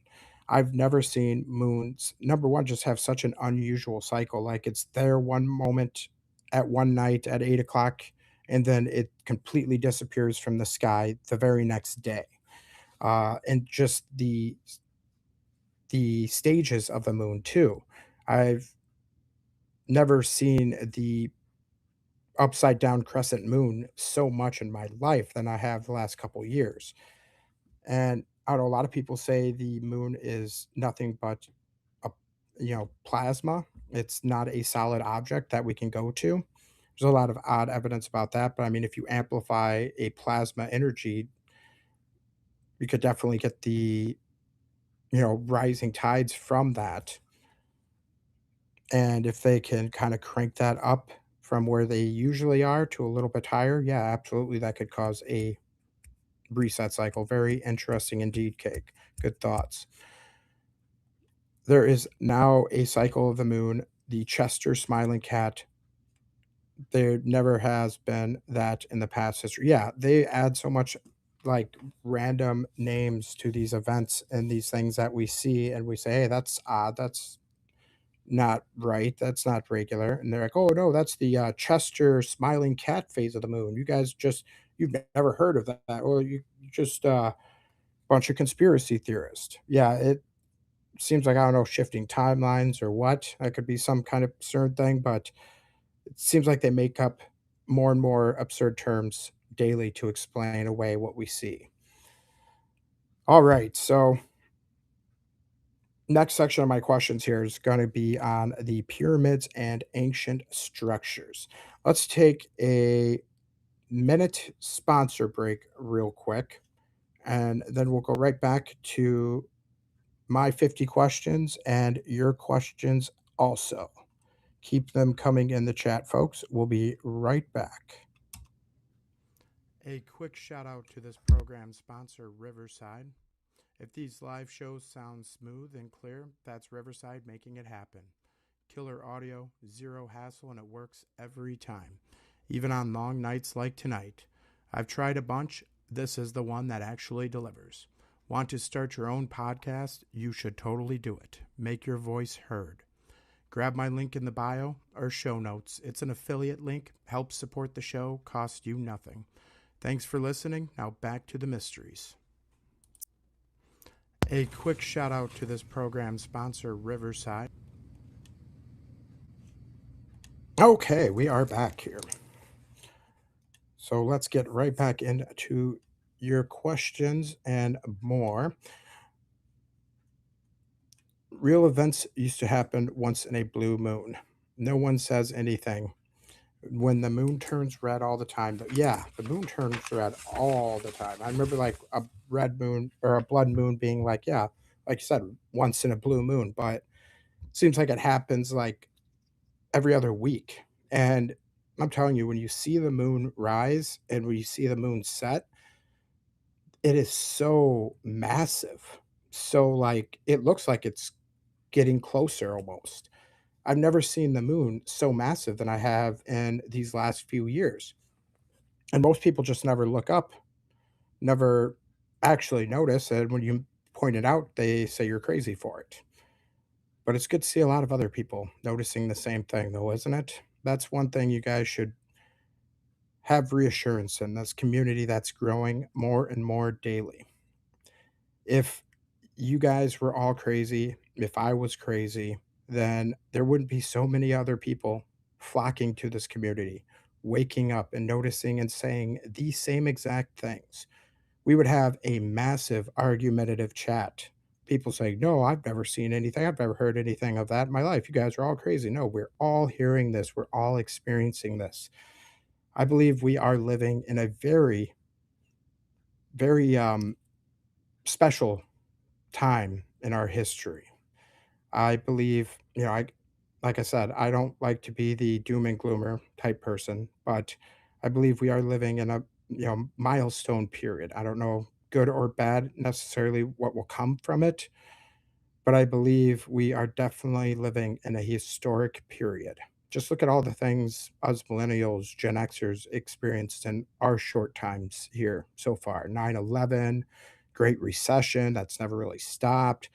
I've never seen moons, number one, just have such an unusual cycle. Like it's there one moment at one night at 8 o'clock, and then it completely disappears from the sky the very next day. And just the stages of the moon too. I've never seen the upside down crescent moon so much in my life than I have the last couple years. And I know a lot of people say the moon is nothing but a plasma. It's not a solid object that we can go to. There's a lot of odd evidence about that, but I mean, if you amplify a plasma energy, you could definitely get the rising tides from that. And if they can kind of crank that up from where they usually are to a little bit higher, yeah, absolutely, that could cause a reset cycle. Very interesting indeed, Cake. Good thoughts. There is now a cycle of the moon, the Chester smiling cat. There never has been that in the past history. Yeah, they add so much like random names to these events and these things that we see, and we say, hey, that's odd. That's not right. That's not regular. And they're like, oh, no, that's the Chester smiling cat phase of the moon. You've never heard of that. Or you just bunch of conspiracy theorists. Yeah, it seems like, I don't know, shifting timelines or what. That could be some kind of absurd thing, but it seems like they make up more and more absurd terms daily to explain away what we see. All right, so next section of my questions here is going to be on the pyramids and ancient structures. Let's take a minute sponsor break real quick, and then we'll go right back to my 50 questions and your questions also. Keep them coming in the chat, folks. We'll be right back. A quick shout out to this program sponsor, Riverside. If these live shows sound smooth and clear, that's Riverside making it happen. Killer audio, zero hassle, and it works every time. Even on long nights like tonight. I've tried a bunch. This is the one that actually delivers. Want to start your own podcast? You should totally do it. Make your voice heard. Grab my link in the bio or show notes. It's an affiliate link, helps support the show, costs you nothing. Thanks for listening. Now back to the mysteries. A quick shout out to this program sponsor, Riverside. Okay, we are back here. So let's get right back into your questions and more. Real events used to happen once in a blue moon. No one says anything. When the moon turns red all the time, yeah, the moon turns red all the time. I remember like a red moon or a blood moon being like, yeah, like you said, once in a blue moon, but it seems like it happens like every other week. And I'm telling you, when you see the moon rise and when you see the moon set, it is so massive. So like it looks like it's getting closer almost. I've never seen the moon so massive than I have in these last few years. And most people just never look up, never actually notice. And when you point it out, they say you're crazy for it. But it's good to see a lot of other people noticing the same thing, though, isn't it? That's one thing you guys should have reassurance in this community that's growing more and more daily. If you guys were all crazy, if I was crazy, then there wouldn't be so many other people flocking to this community, waking up and noticing and saying the same exact things. We would have a massive argumentative chat. People saying, no, I've never seen anything. I've never heard anything of that in my life. You guys are all crazy. No, we're all hearing this. We're all experiencing this. I believe we are living in a very, very special time in our history. I believe, like I said, I don't like to be the doom and gloomer type person, but I believe we are living in a, milestone period. I don't know good or bad necessarily what will come from it, but I believe we are definitely living in a historic period. Just look at all the things us millennials, Gen Xers experienced in our short times here so far. 9/11, Great Recession, that's never really stopped,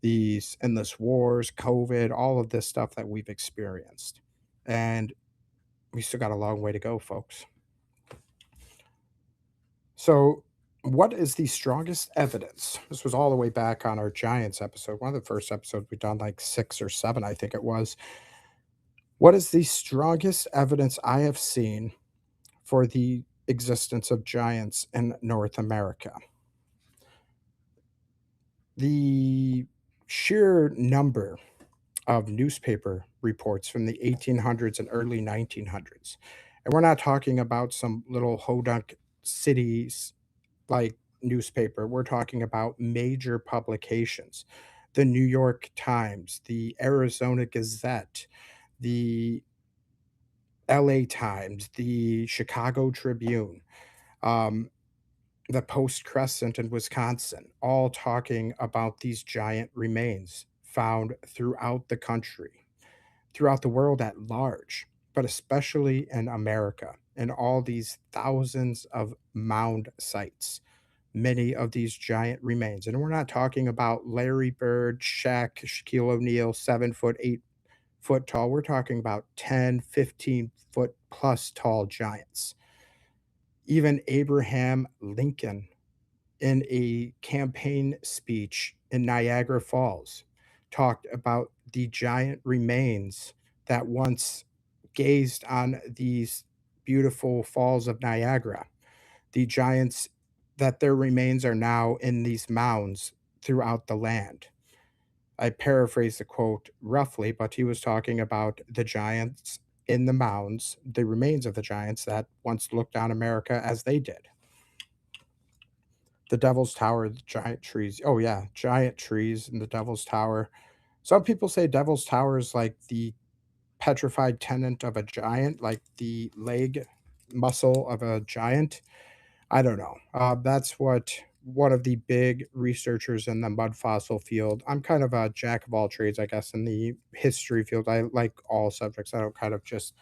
these endless wars, COVID, all of this stuff that we've experienced. And we still got a long way to go, folks. So, what is the strongest evidence? This was all the way back on our Giants episode, one of the first episodes we've done, like 6 or 7, I think it was. What is the strongest evidence I have seen for the existence of giants in North America? The sheer number of newspaper reports from the 1800s and early 1900s. And we're not talking about some little hodunk cities like newspaper. We're talking about major publications. The New York Times, the Arizona Gazette, the LA Times, the Chicago Tribune, um, the Post Crescent in Wisconsin, all talking about these giant remains found throughout the country, throughout the world at large, but especially in America, and all these thousands of mound sites, many of these giant remains. And we're not talking about Larry Bird, Shaq, Shaquille O'Neal, 7 foot, 8 foot tall. We're talking about 10, 15 foot plus tall giants. Even Abraham Lincoln, in a campaign speech in Niagara Falls, talked about the giant remains that once gazed on these beautiful falls of Niagara. The giants, that their remains are now in these mounds throughout the land. I paraphrase the quote roughly, but he was talking about the giants in the mounds, the remains of the giants that once looked on America as they did. The Devil's Tower, the giant trees. Oh, yeah, giant trees in the Devil's Tower. Some people say Devil's Tower is like the petrified tenant of a giant, like the leg muscle of a giant. I don't know. That's what one of the big researchers in the mud fossil field. I'm kind of a jack of all trades, I guess, in the history field. I like all subjects. I don't kind of just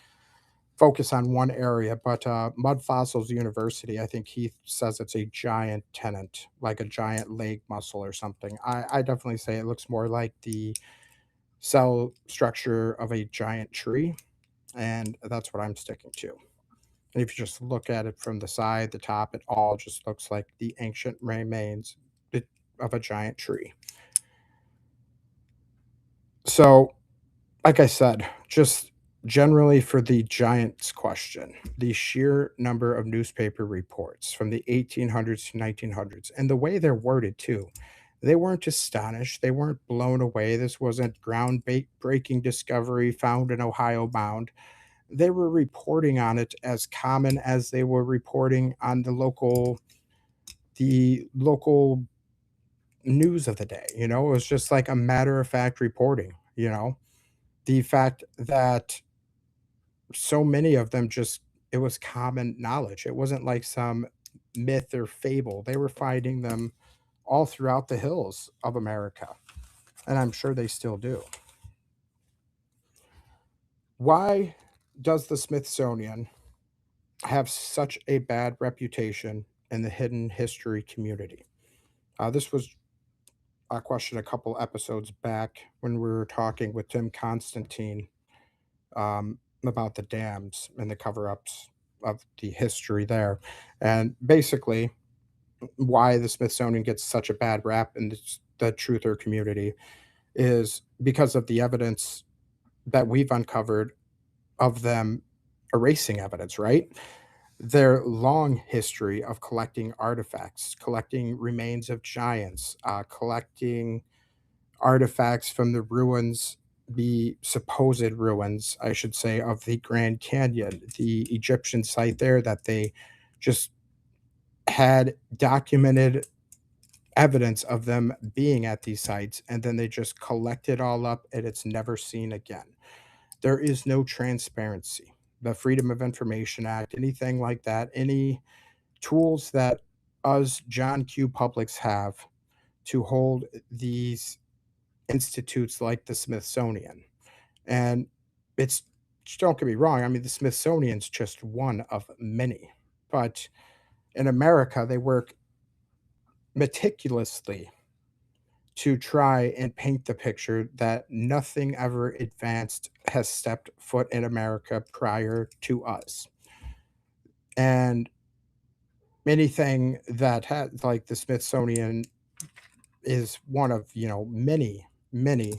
focus on one area, but Mud Fossils University, I think he says it's a giant tenant, like a giant leg muscle or something. I definitely say it looks more like the cell structure of a giant tree, and that's what I'm sticking to. And if you just look at it from the side, the top, it all just looks like the ancient remains of a giant tree. So, like I said, just generally for the giants question, the sheer number of newspaper reports from the 1800s to 1900s, and the way they're worded too, they weren't astonished, they weren't blown away. This wasn't ground-breaking discovery found in Ohio bound. They were reporting on it as common as they were reporting on the local news of the day. It was just like a matter of fact reporting. The fact that so many of them, just it was common knowledge. It wasn't like some myth or fable. They were finding them all throughout the hills of America, and I'm sure they still do. Why does the Smithsonian have such a bad reputation in the hidden history community? This was a question a couple episodes back when we were talking with Tim Constantine, about the dams and the cover-ups of the history there. And basically, why the Smithsonian gets such a bad rap in the truther community is because of the evidence that we've uncovered of them erasing evidence, right? Their long history of collecting artifacts, collecting remains of giants, collecting artifacts from the ruins, the supposed ruins, I should say, of the Grand Canyon, the Egyptian site there that they just had documented evidence of them being at these sites, and then they just collect it all up and it's never seen again. There is no transparency. The Freedom of Information Act, anything like that, any tools that us John Q. Publics have to hold these institutes like the Smithsonian. And it's, don't get me wrong, I mean, the Smithsonian's just one of many. But in America, they work meticulously to try and paint the picture that nothing ever advanced has stepped foot in America prior to us. And anything that had, like the Smithsonian, is one of, many, many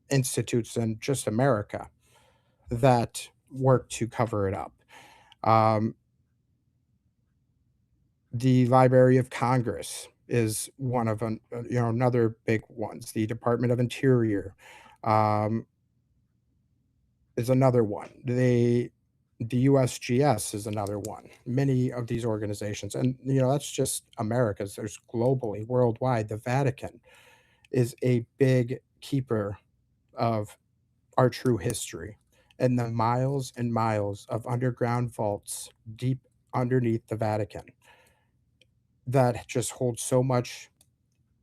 institutes in just America. that work to cover it up. Um, the Library of Congress is one of another big ones. The Department of Interior um, is another one. The USGS is another one. Many of these organizations, and that's just America's. There's globally, worldwide. The Vatican is a big keeper of our true history, and the miles and miles of underground vaults deep underneath the Vatican that just hold so much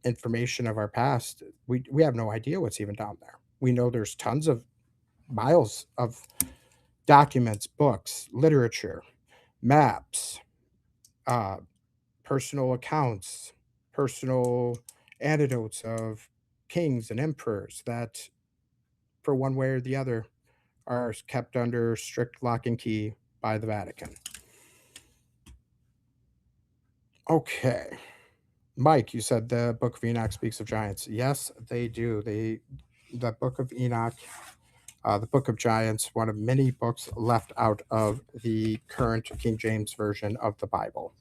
information of our past. We have no idea what's even down there. We know there's tons of miles of documents, books, literature, maps, uh, personal accounts, personal anecdotes of kings and emperors that, for one way or the other, are kept under strict lock and key by the Vatican. Okay. Mike, you said the Book of Enoch speaks of giants. Yes, they do. The Book of Enoch, the Book of Giants, one of many books left out of the current King James version of the Bible.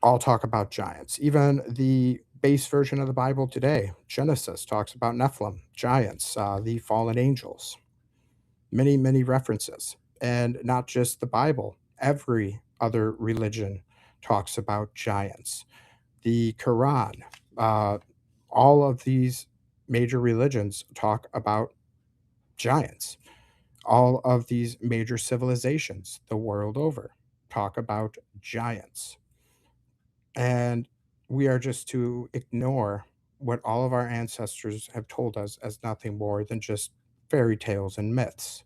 All talk about giants. Even the base version of the Bible today, Genesis, talks about Nephilim, giants, the fallen angels. Many, many references. And not just the Bible, every other religion talks about giants. The Quran, uh, all of these major religions talk about giants. All of these major civilizations the world over talk about giants. And we are just to ignore what all of our ancestors have told us as nothing more than just fairy tales and myths.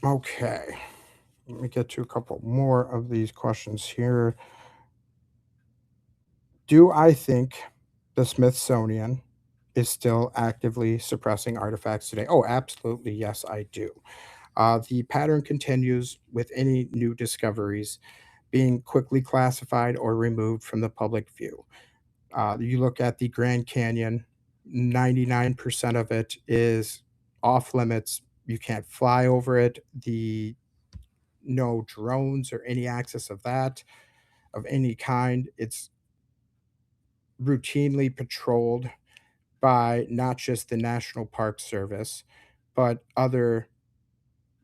Okay, let me get to a couple more of these questions here. Do I think the Smithsonian is still actively suppressing artifacts today? Oh, absolutely. Yes, I do. The pattern continues with any new discoveries being quickly classified or removed from the public view. You look at the Grand Canyon, 99% of it is off limits. You can't fly over it. The No drones or any access of that of any kind. It's routinely patrolled by not just the National Park Service, but other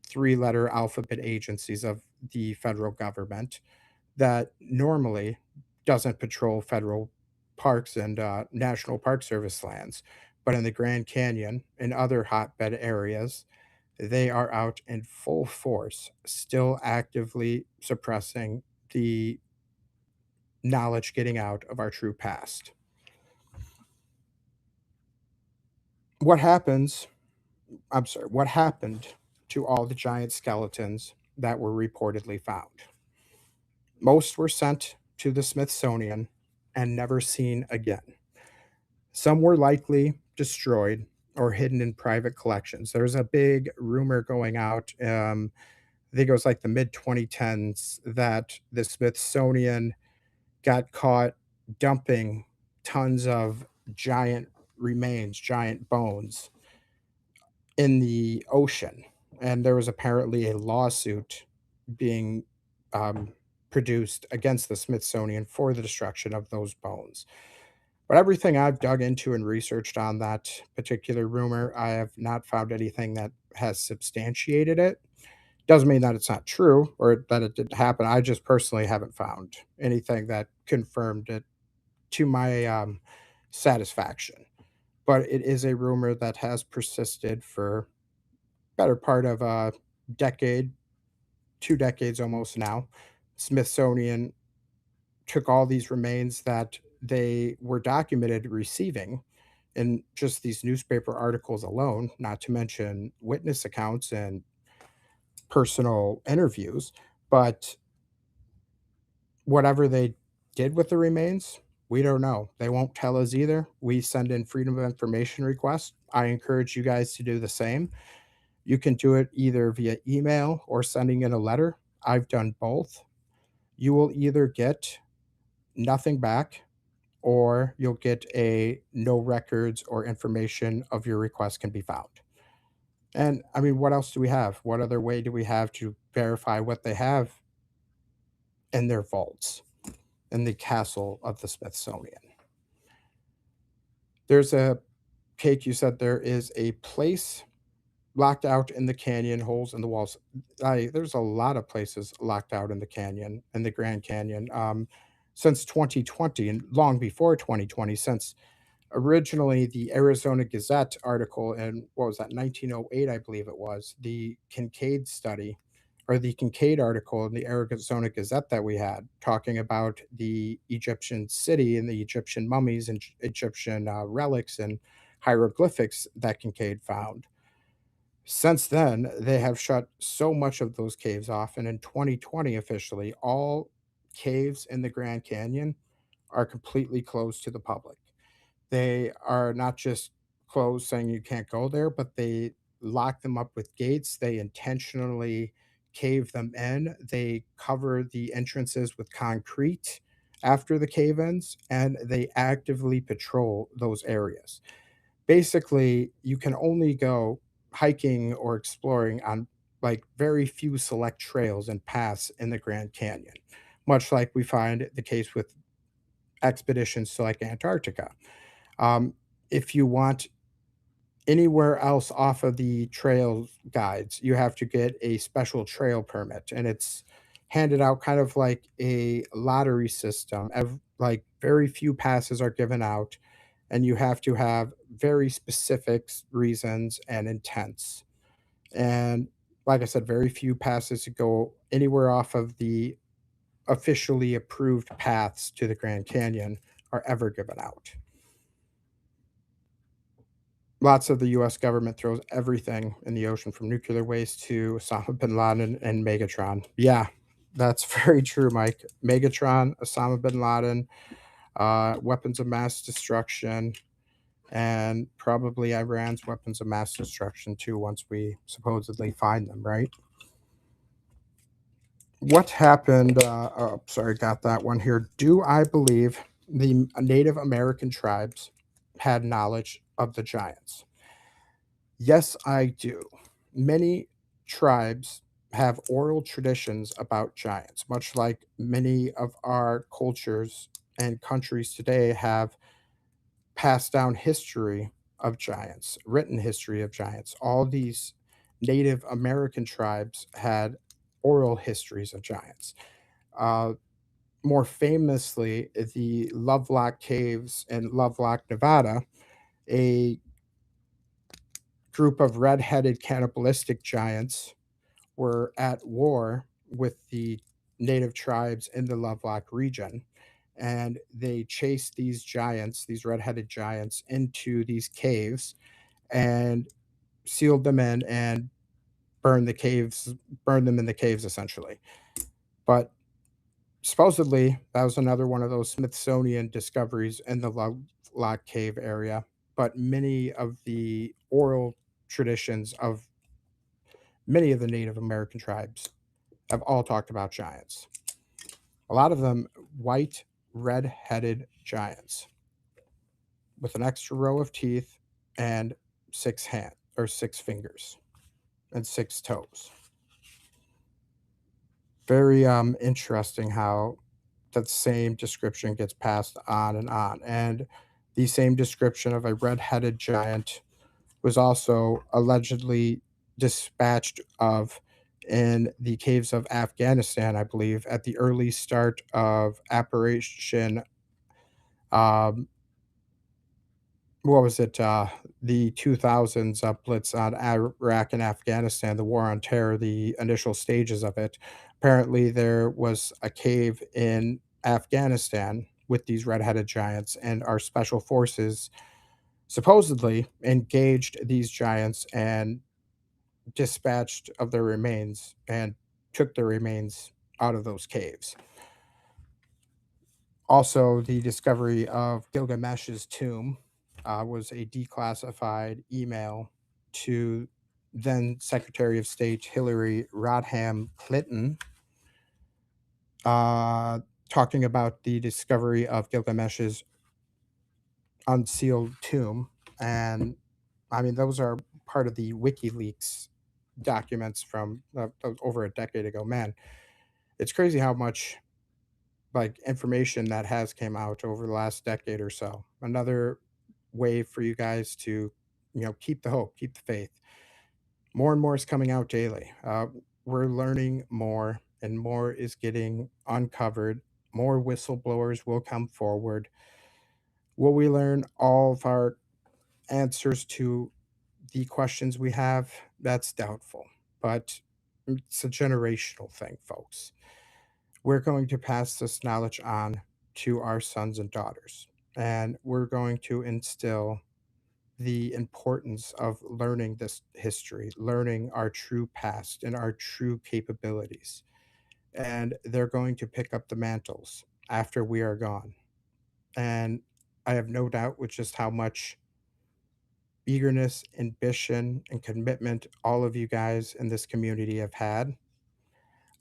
three-letter alphabet agencies of the federal government that normally doesn't patrol federal parks and National Park Service lands. But in the Grand Canyon and other hotbed areas, they are out in full force, still actively suppressing the knowledge getting out of our true past. What happens I'm sorry, what happened to all the giant skeletons that were reportedly found? Most were sent to the Smithsonian and never seen again. Some were likely destroyed or hidden in private collections. There's a big rumor going out, I think it was like the mid 2010s, that the Smithsonian got caught dumping tons of giant remains, giant bones in the ocean, and there was apparently a lawsuit being um, produced against the Smithsonian for the destruction of those bones. But everything I've dug into and researched on that particular rumor, I have not found anything that has substantiated it. Doesn't mean that it's not true or that it didn't happen. I just personally haven't found anything that confirmed it to my satisfaction. But it is a rumor that has persisted for better part of a decade, 2 decades almost now. Smithsonian took all these remains that they were documented receiving in just these newspaper articles alone, not to mention witness accounts and personal interviews, but whatever they did with the remains, we don't know. They won't tell us either. We send in freedom of information requests. I encourage you guys to do the same. You can do it either via email or sending in a letter. I've done both. You will either get nothing back or you'll get a no records or information of your request can be found. And I mean, what else do we have? What other way do we have to verify what they have in their vaults in the castle of the Smithsonian? There's a cake, you said there is a place locked out in the canyon, holes in the walls. There's a lot of places locked out in the canyon, in the Grand Canyon, since 2020 and long before 2020, since originally the Arizona Gazette article in what was that 1908, I believe it was, the Kincaid study or the Kincaid article in the Arizona Gazette that we had talking about the Egyptian city and the Egyptian mummies and Egyptian relics and hieroglyphics that Kincaid found. Since then, they have shut so much of those caves off, and in 2020, officially, all caves in the Grand Canyon are completely closed to the public. They are not just closed saying you can't go there, but they lock them up with gates. They intentionally cave them in. They cover the entrances with concrete after the cave ins, and they actively patrol those areas. Basically, you can only go hiking or exploring on like very few select trails and paths in the Grand Canyon, much like we find the case with expeditions to like Antarctica. Um, if you want anywhere else off of the trail guides, you have to get a special trail permit, and it's handed out kind of like a lottery system. Like very few passes are given out, and you have to have very specific reasons and intents. And like I said, very few passes to go anywhere off of the officially approved paths to the Grand Canyon are ever given out. Lots of the US government throws everything in the ocean from nuclear waste to Osama bin Laden and Megatron. Yeah, that's very true, Mike. Megatron, Osama bin Laden, weapons of mass destruction, and probably Iran's weapons of mass destruction too once we supposedly find them, right? What happened? Oh, sorry, got that one here. Do I believe the Native American tribes had knowledge of the giants? Yes, I do. Many tribes have oral traditions about giants, much like many of our cultures and countries today have passed down history of giants, written history of giants. All these Native American tribes had oral histories of giants. Uh, More famously, the Lovelock Caves in Lovelock, Nevada, a group of red-headed cannibalistic giants were at war with the native tribes in the Lovelock region. And they chased these giants, these red-headed giants, into these caves and sealed them in and burned them in the caves essentially. But supposedly, that was another one of those Smithsonian discoveries in the Lovelock Cave area. But many of the oral traditions of many of the Native American tribes have all talked about giants. A lot of them white, red headed giants with an extra row of teeth and six fingers and six toes. Very interesting how that same description gets passed on and on. And the same description of a red-headed giant was also allegedly dispatched of in the caves of Afghanistan, I believe, at the early start of Operation um, what was it? The 2000s blitz on Iraq and Afghanistan, the war on terror, the initial stages of it. Apparently, there was a cave in Afghanistan with these red-headed giants, and our special forces supposedly engaged these giants and dispatched of their remains and took their remains out of those caves. Also, the discovery of Gilgamesh's tomb was a declassified email to then Secretary of State Hillary Rodham Clinton, uh, talking about the discovery of Gilgamesh's unsealed tomb. And I mean, those are part of the WikiLeaks documents from over a decade ago. Man, it's crazy how much like information that has came out over the last decade or so. Another way for you guys to, keep the hope, keep the faith. More and more is coming out daily. We're learning more, and more is getting uncovered. More whistleblowers will come forward. Will we learn all of our answers to the questions we have? That's doubtful, but it's a generational thing, folks. We're going to pass this knowledge on to our sons and daughters, and we're going to instill the importance of learning this history, learning our true past and our true capabilities. And they're going to pick up the mantles after we are gone. And I have no doubt with just how much eagerness, ambition, and commitment all of you guys in this community have had.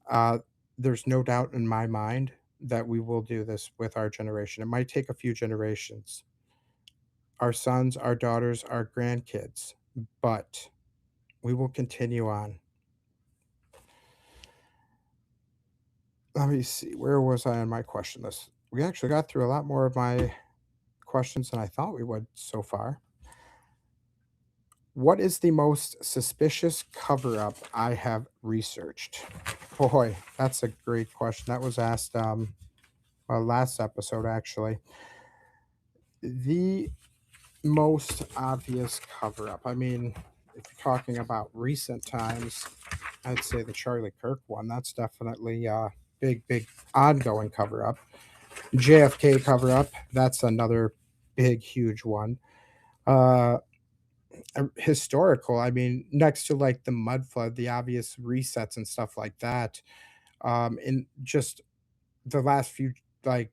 Uh, there's no doubt in my mind that we will do this with our generation. It might take a few generations, our sons, our daughters, our grandkids, but we will continue on. Let me see. Where was I on my question list? We actually got through a lot more of my questions than I thought we would so far. What is the most suspicious cover up I have researched? Boy, that's a great question. That was asked last episode, actually. The most obvious cover up. I mean, if you're talking about recent times, I'd say the Charlie Kirk one. That's definitely a big ongoing cover up. JFK cover up. That's another big, huge one. Uh, Historical. I mean, next to like the mud flood, the obvious resets and stuff like that. In just the last few like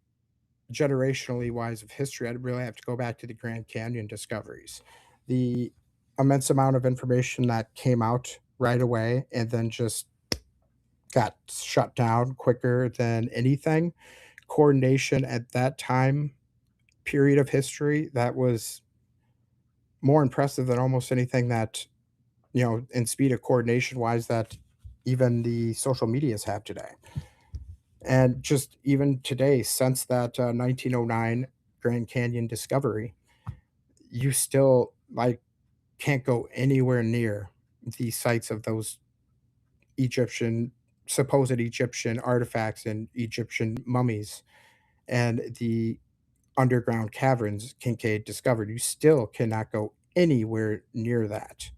generationally wise of history, I'd really have to go back to the Grand Canyon discoveries. The immense amount of information that came out right away and then just got shut down quicker than anything. Coordination at that time period of history that was more impressive than almost anything that, in speed of coordination wise that even the social medias have today. And just even today, since that 1909 Grand Canyon discovery, you still like can't go anywhere near the sites of those Egyptian supposed Egyptian artifacts and Egyptian mummies and the underground caverns Kincaid discovered. You still cannot go anywhere near that.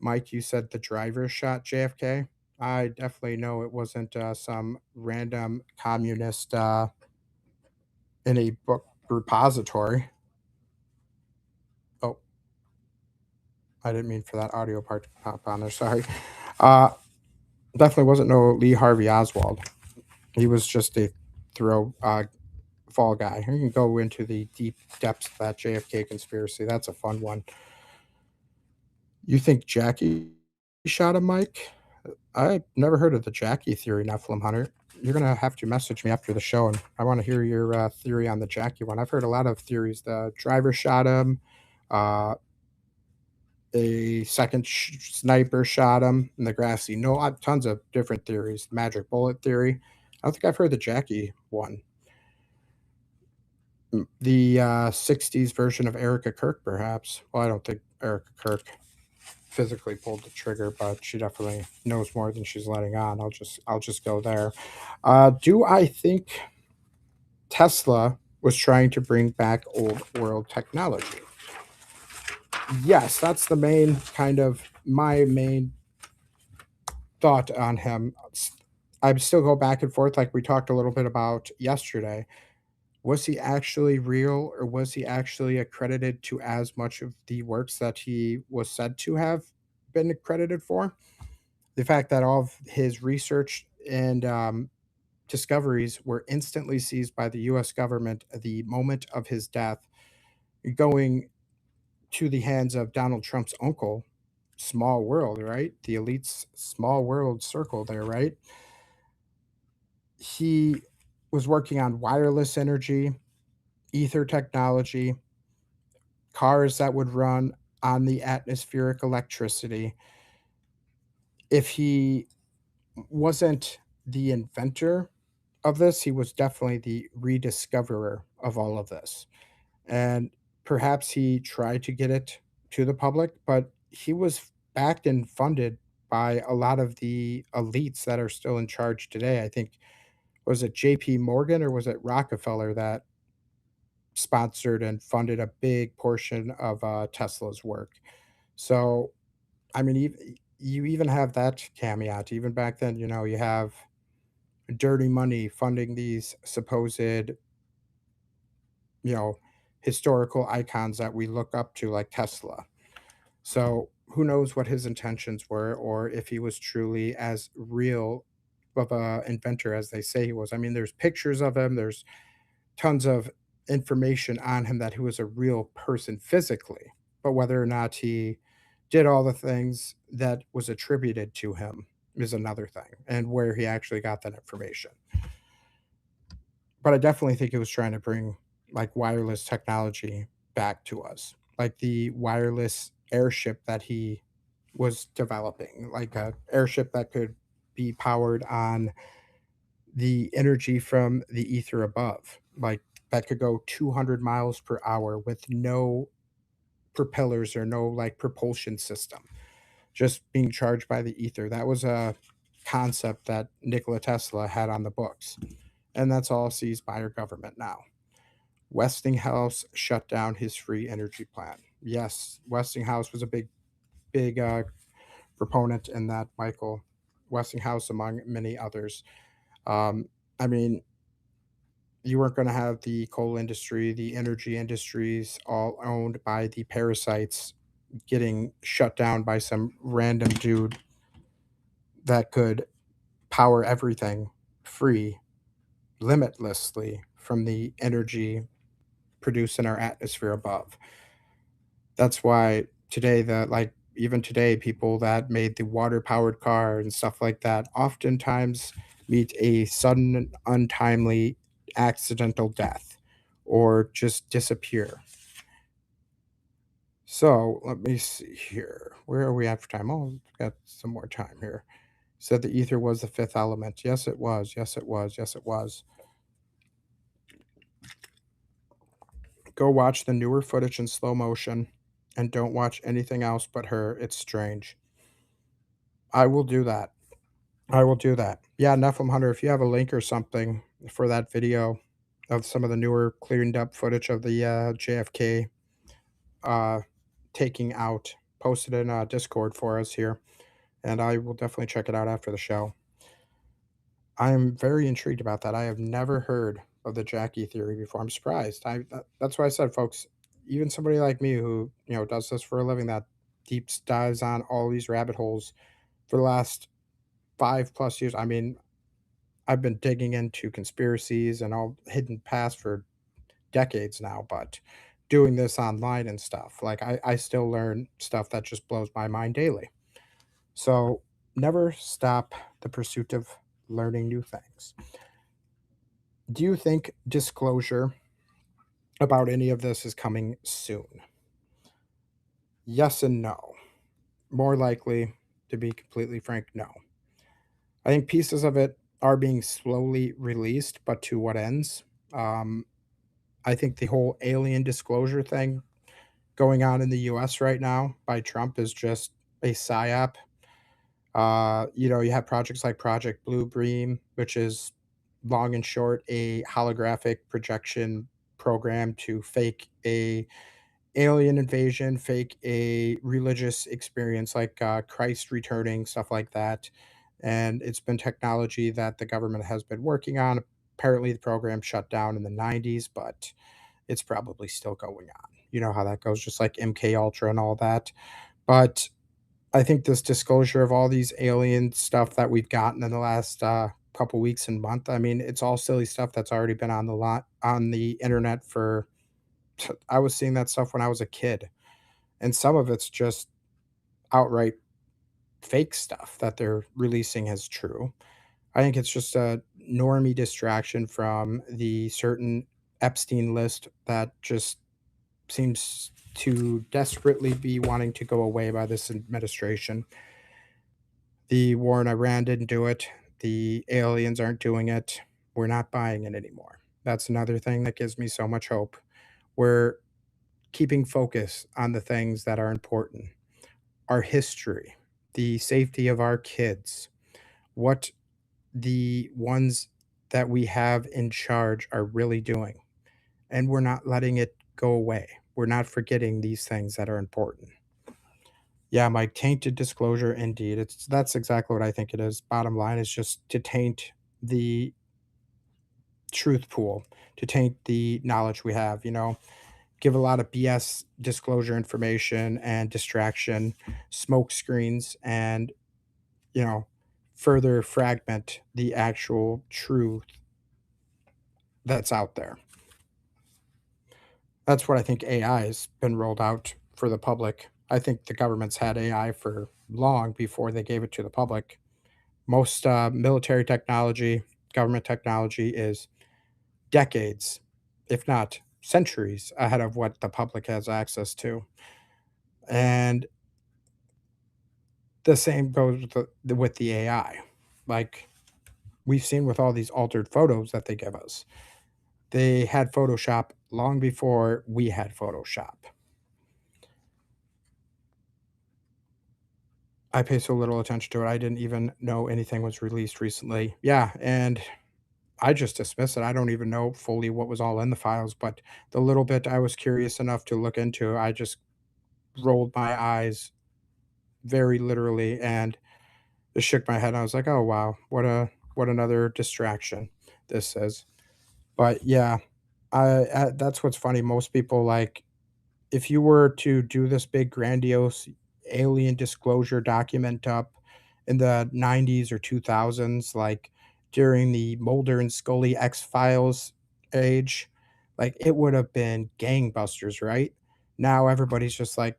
Mike, you said the driver shot JFK. I definitely know it wasn't some random communist in a book repository. Oh, I didn't mean for that audio part to pop on there. Sorry. Uh, Definitely wasn't no Lee Harvey Oswald. He was just a throw fall guy. You can go into the deep depths of that JFK conspiracy. That's a fun one. You think Jackie shot him, Mike? I never heard of the Jackie theory, Nephilim Hunter. You're gonna have to message me after the show, and I want to hear your theory on the Jackie one. I've heard a lot of theories. The driver shot him. Uh, a second sniper shot him in the grassy. No, tons of different theories. Magic bullet theory. I don't think I've heard the Jackie one. The 60s version of Erica Kirk, perhaps. Well, I don't think Erica Kirk physically pulled the trigger, but she definitely knows more than she's letting on. I'll just go there. Do I think Tesla was trying to bring back old world technology? Yes, that's the main kind of my main thought on him. I still go back and forth like we talked a little bit about yesterday. Was he actually real or was he actually accredited to as much of the works that he was said to have been accredited for? The fact that all of his research and discoveries were instantly seized by the US government at the moment of his death, going to the hands of Donald Trump's uncle, small world, right? The elite's small world circle there, right? He was working on wireless energy, ether technology. cars that would run on the atmospheric electricity. If he wasn't the inventor of this, he was definitely the rediscoverer of all of this. And perhaps he tried to get it to the public, but he was backed and funded by a lot of the elites that are still in charge today. I think, was it JP Morgan or was it Rockefeller that sponsored and funded a big portion of Tesla's work? So, I mean, you even have that caveat. Even back then, you have dirty money funding these supposed, you know, historical icons that we look up to, like Tesla. So who knows what his intentions were, or if he was truly as real of a inventor as they say he was. I mean, there's pictures of him. There's tons of information on him that he was a real person physically, but whether or not he did all the things that was attributed to him is another thing, and where he actually got that information. But I definitely think it was trying to bring like wireless technology back to us, like the wireless airship that he was developing, like a airship that could be powered on the energy from the ether above, like that could go 200 miles per hour with no propellers or no like propulsion system, just being charged by the ether. That was a concept that Nikola Tesla had on the books, and that's all seized by our government now. Westinghouse shut down his free energy plan. Yes, Westinghouse was a big proponent in that, Michael. Westinghouse, among many others. Um, I mean, you weren't going to have the coal industry, the energy industries, all owned by the parasites, getting shut down by some random dude that could power everything free, limitlessly from the energy produced in our atmosphere above. That's why today, even today, people that made the water powered car and stuff like that oftentimes meet a sudden, untimely, accidental death or just disappear. So let me see here. Where are we at for time? Oh, we've got some more time here. Said the ether was the fifth element. Yes, it was. Yes, it was. Yes, it was. Go watch the newer footage in slow motion and don't watch anything else but her. It's strange. I will do that. I will do that. Yeah, Nephilim Hunter, if you have a link or something for that video of some of the newer cleaned up footage of the JFK uh, taking out, post it in Discord for us here, and I will definitely check it out after the show. I am very intrigued about that. I have never heard of the Jackie theory before. I'm surprised. That's why I said, folks, even somebody like me who does this for a living, that deep dives on all these rabbit holes for the last 5 plus years. I mean, I've been digging into conspiracies and all hidden past for decades now, but doing this online and stuff, like I still learn stuff that just blows my mind daily. So never stop the pursuit of learning new things. Do you think disclosure about any of this is coming soon? Yes and no. More likely, to be completely frank, no. I think pieces of it are being slowly released, but to what ends? Um, I think the whole alien disclosure thing going on in the US right now by Trump is just a psyop. You have projects like Project Blue Beam, which is long and short a holographic projection program to fake a alien invasion, fake a religious experience like Christ returning, stuff like that. And it's been technology that the government has been working on. Apparently, the program shut down in the 90s, but it's probably still going on. You know how that goes, just like MK Ultra and all that. But I think this disclosure of all these alien stuff that we've gotten in the last couple weeks and month, I mean, it's all silly stuff that's already been on the lot on the internet for. I was seeing that stuff when I was a kid, and some of it's just outright fake stuff that they're releasing as true. I think it's just a normie distraction from the certain Epstein list that just seems to desperately be wanting to go away by this administration. The war in Iran didn't do it. The aliens aren't doing it. We're not buying it anymore. That's another thing that gives me so much hope. We're keeping focus on the things that are important: our history, the safety of our kids, what the ones that we have in charge are really doing. And we're not letting it go away. We're not forgetting these things that are important. Yeah, Mike, tainted disclosure indeed. That's exactly what I think it is. Bottom line is just to taint the truth pool, to taint the knowledge we have, give a lot of BS disclosure information and distraction, smoke screens, and, you know, further fragment the actual truth that's out there. That's what I think AI has been rolled out for the public. I think the government's had AI for long before they gave it to the public. Most military technology, government technology is decades, if not centuries, ahead of what the public has access to. And the same goes with the AI. Like we've seen with all these altered photos that they give us. They had Photoshop long before we had Photoshop. I pay so little attention to it. I didn't even know anything was released recently. Yeah, and I just dismiss it. I don't even know fully what was all in the files, but the little bit I was curious enough to look into, I just rolled my eyes very literally and just shook my head. I was like, "Oh wow, what another distraction this is." But yeah, that's what's funny. Most people like if you were to do this big grandiose alien disclosure document up in the 90s or 2000s, like during the Mulder and Scully X-Files age, like it would have been gangbusters, right? Now everybody's just like,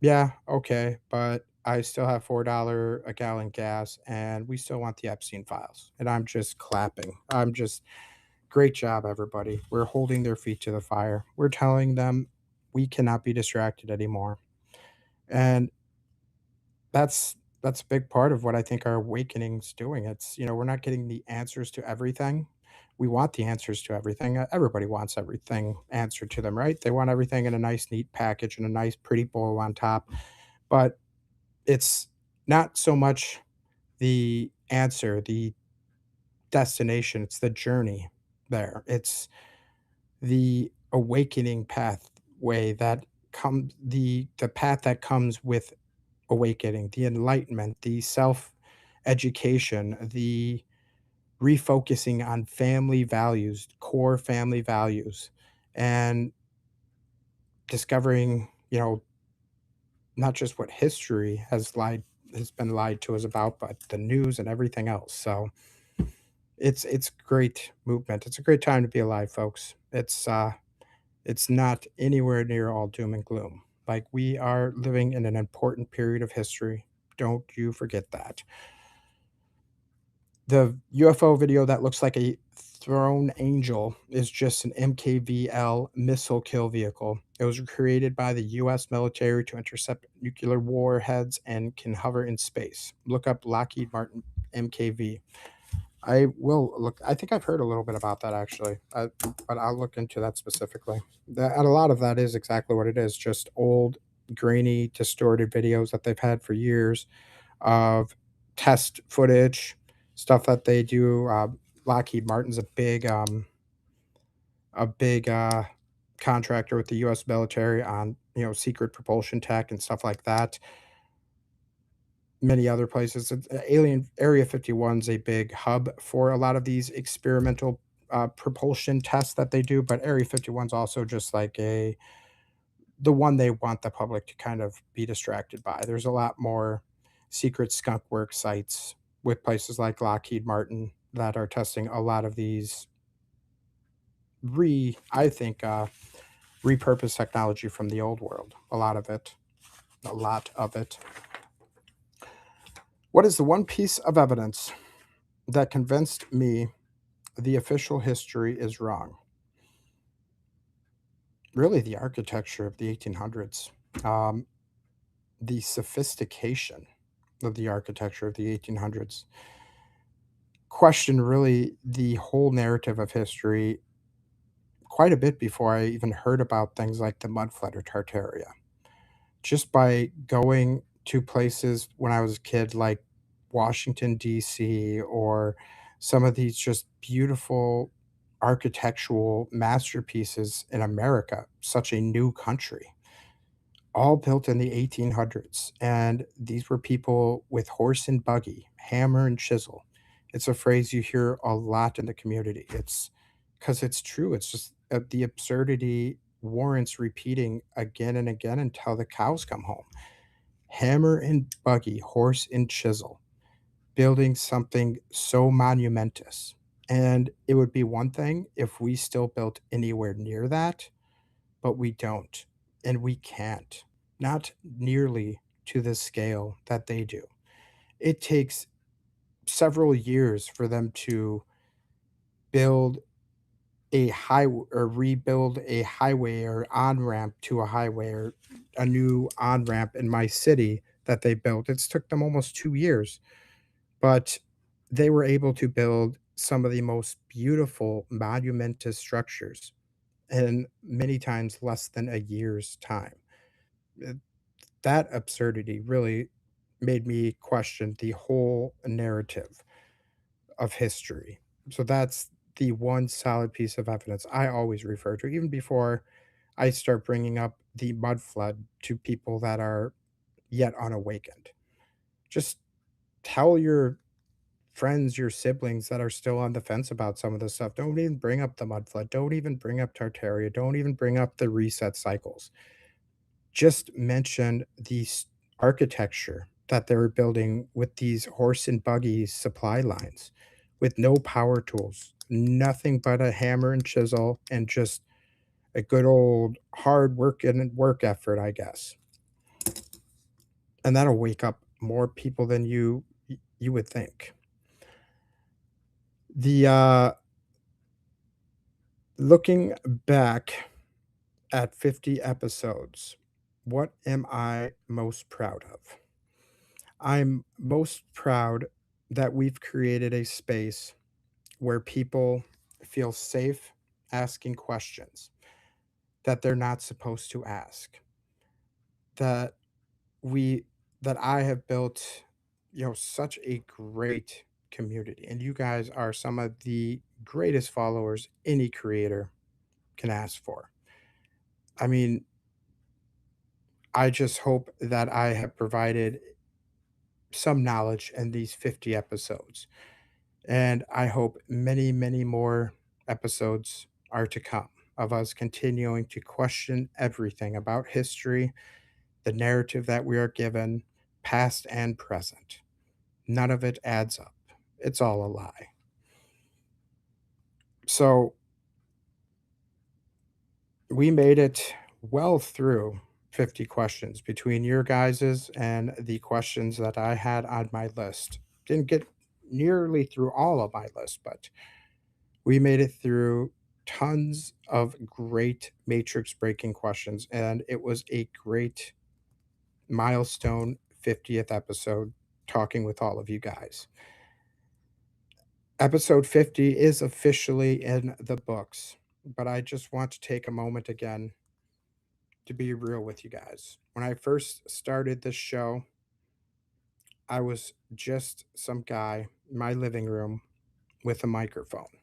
yeah, okay, but I still have $4 a gallon gas and we still want the Epstein files. And I'm just clapping. I'm just great job, everybody. We're holding their feet to the fire. We're telling them we cannot be distracted anymore. And that's a big part of what I think our awakening's doing. It's, we're not getting the answers to everything. We want the answers to everything. Everybody wants everything answered to them, right? They want everything in a nice, neat package and a nice, pretty bow on top. But it's not so much the answer, the destination, it's the journey there. It's the awakening pathway that comes the path that comes with awakening, the enlightenment, the self education, the refocusing on family values, core family values, and discovering, not just what history has been lied to us about, but the news and everything else. So it's great movement. It's a great time to be alive, folks. It's not anywhere near all doom and gloom. Like, we are living in an important period of history. Don't you forget that. The UFO video that looks like a thrown angel is just an MKVL missile kill vehicle. It was created by the US military to intercept nuclear warheads and can hover in space. Look up Lockheed Martin MKV. I will look. I think I've heard a little bit about that actually, but I'll look into that specifically. And a lot of that is exactly what it is, just old, grainy, distorted videos that they've had for years of test footage, stuff that they do. Lockheed Martin's a big contractor with the U.S. military on secret propulsion tech and stuff like that. Many other places. Alien Area 51 is a big hub for a lot of these experimental propulsion tests that they do, but Area 51 is also just like the one they want the public to kind of be distracted by. There's a lot more secret skunk work sites with places like Lockheed Martin that are testing a lot of these I think, repurposed technology from the old world. A lot of it. A lot of it. What is the one piece of evidence that convinced me the official history is wrong? really the architecture of the 1800s, um, the sophistication of the architecture of the 1800s, question really the whole narrative of history quite a bit before I even heard about things like the mud flood or Tartaria. Just by going to places when I was a kid, like Washington, D.C., or some of these just beautiful architectural masterpieces in America, such a new country, all built in the 1800s. And these were people with horse and buggy, hammer and chisel. It's a phrase you hear a lot in the community. It's because it's true. It's just the absurdity warrants repeating again and again until the cows come home. Hammer and buggy, horse and chisel, building something so monumentous. And it would be one thing if we still built anywhere near that, but we don't, and we can't. Not nearly to the scale that they do. It takes several years for them to build a high or rebuild a highway or on-ramp to a highway or a new on-ramp in my city that they built. It's took them almost 2 years, but they were able to build some of the most beautiful monumentous structures in many times less than a year's time. Uh, That absurdity really made me question the whole narrative of history. So that's the one solid piece of evidence I always refer to, even before I start bringing up the mud flood to people that are yet unawakened. Just tell your friends, your siblings that are still on the fence about some of this stuff. Don't even bring up the mud flood. Don't even bring up Tartaria. Don't even bring up the reset cycles. Just mention the architecture that they were building with these horse and buggy supply lines with no power tools, nothing but a hammer and chisel and just a good old hard work and work effort, I guess. And that'll wake up more people than you would think. The looking back at 50 episodes, what am I most proud of? I'm most proud that we've created a space where people feel safe asking questions that they're not supposed to ask. That we that I have built, such a great community. And you guys are some of the greatest followers any creator can ask for. I mean, I just hope that I have provided some knowledge in these 50 episodes. And I hope many, many more episodes are to come of us continuing to question everything about history, the narrative that we are given, past and present. None of it adds up. It's all a lie. So we made it well through 50 questions between your guys's and the questions that I had on my list. Didn't get nearly through all of my list, but we made it through tons of great matrix breaking questions, and it was a great milestone 50th episode talking with all of you guys. Episode 50 is officially in the books, but I just want to take a moment again to be real with you guys. When I first started this show, I was just some guy in my living room with a microphone.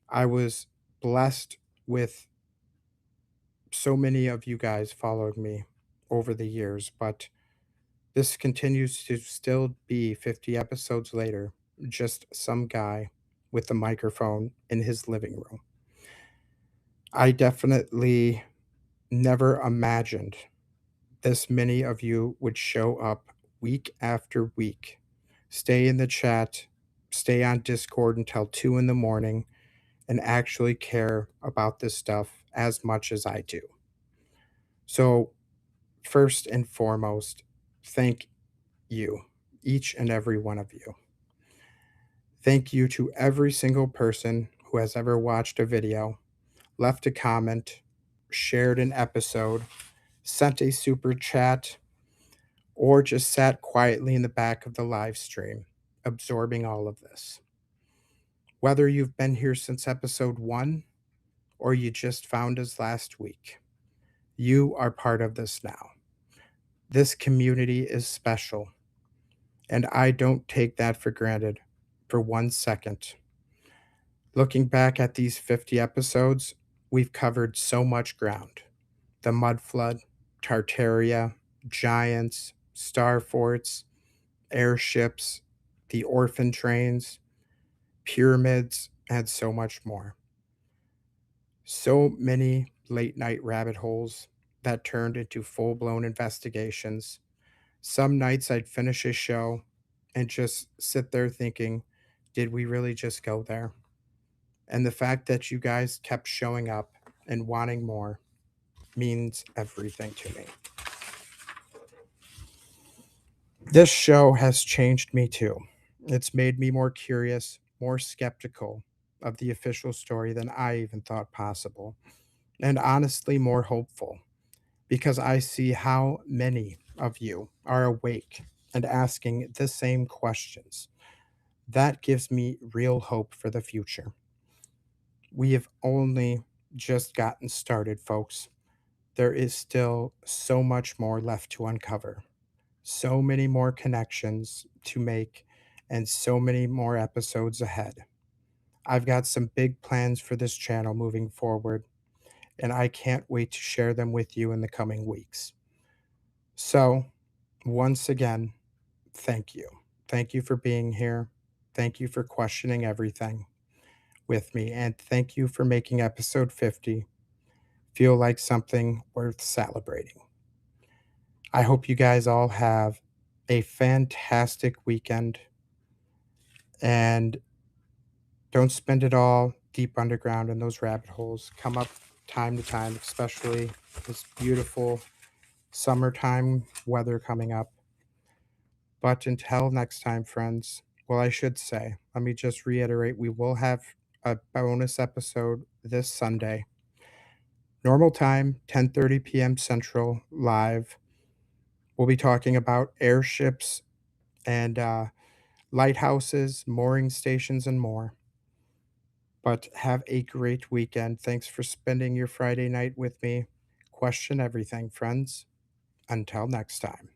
I was blessed with so many of you guys followed me over the years, but this continues to still be 50 episodes later, just some guy with a microphone in his living room. I definitely never imagined this many of you would show up week after week, stay in the chat, stay on Discord until 2 in the morning, and actually care about this stuff as much as I do. So, first and foremost, thank you, each and every one of you. Thank you to every single person who has ever watched a video, left a comment, shared an episode, sent a super chat, or just sat quietly in the back of the live stream, absorbing all of this. Whether you've been here since episode 1 or you just found us last week, you are part of this now. This community is special, and I don't take that for granted for 1 second. Looking back at these 50 episodes, we've covered so much ground: the mud flood, Tartaria, giants, star forts, airships, the orphan trains, pyramids, and so much more. So many late night rabbit holes that turned into full blown investigations. Some nights I'd finish a show and just sit there thinking, did we really just go there? And the fact that you guys kept showing up and wanting more means everything to me. This show has changed me too. It's made me more curious, more skeptical of the official story than I even thought possible, and honestly, more hopeful because I see how many of you are awake and asking the same questions. That gives me real hope for the future. We have only just gotten started, folks. There is still so much more left to uncover, so many more connections to make, and so many more episodes ahead. I've got some big plans for this channel moving forward, and I can't wait to share them with you in the coming weeks. So, once again, thank you. Thank you for being here. Thank you for questioning everything with me. And thank you for making episode 50 feel like something worth celebrating. I hope you guys all have a fantastic weekend and don't spend it all deep underground in those rabbit holes. Come up time to time, especially this beautiful summertime weather coming up. But until next time, friends, well, I should say, let me just reiterate we will have a bonus episode this Sunday. Normal time, 10:30 p.m. Central, live. We'll be talking about airships and lighthouses, mooring stations, and more. But have a great weekend. Thanks for spending your Friday night with me. Question everything, friends. Until next time.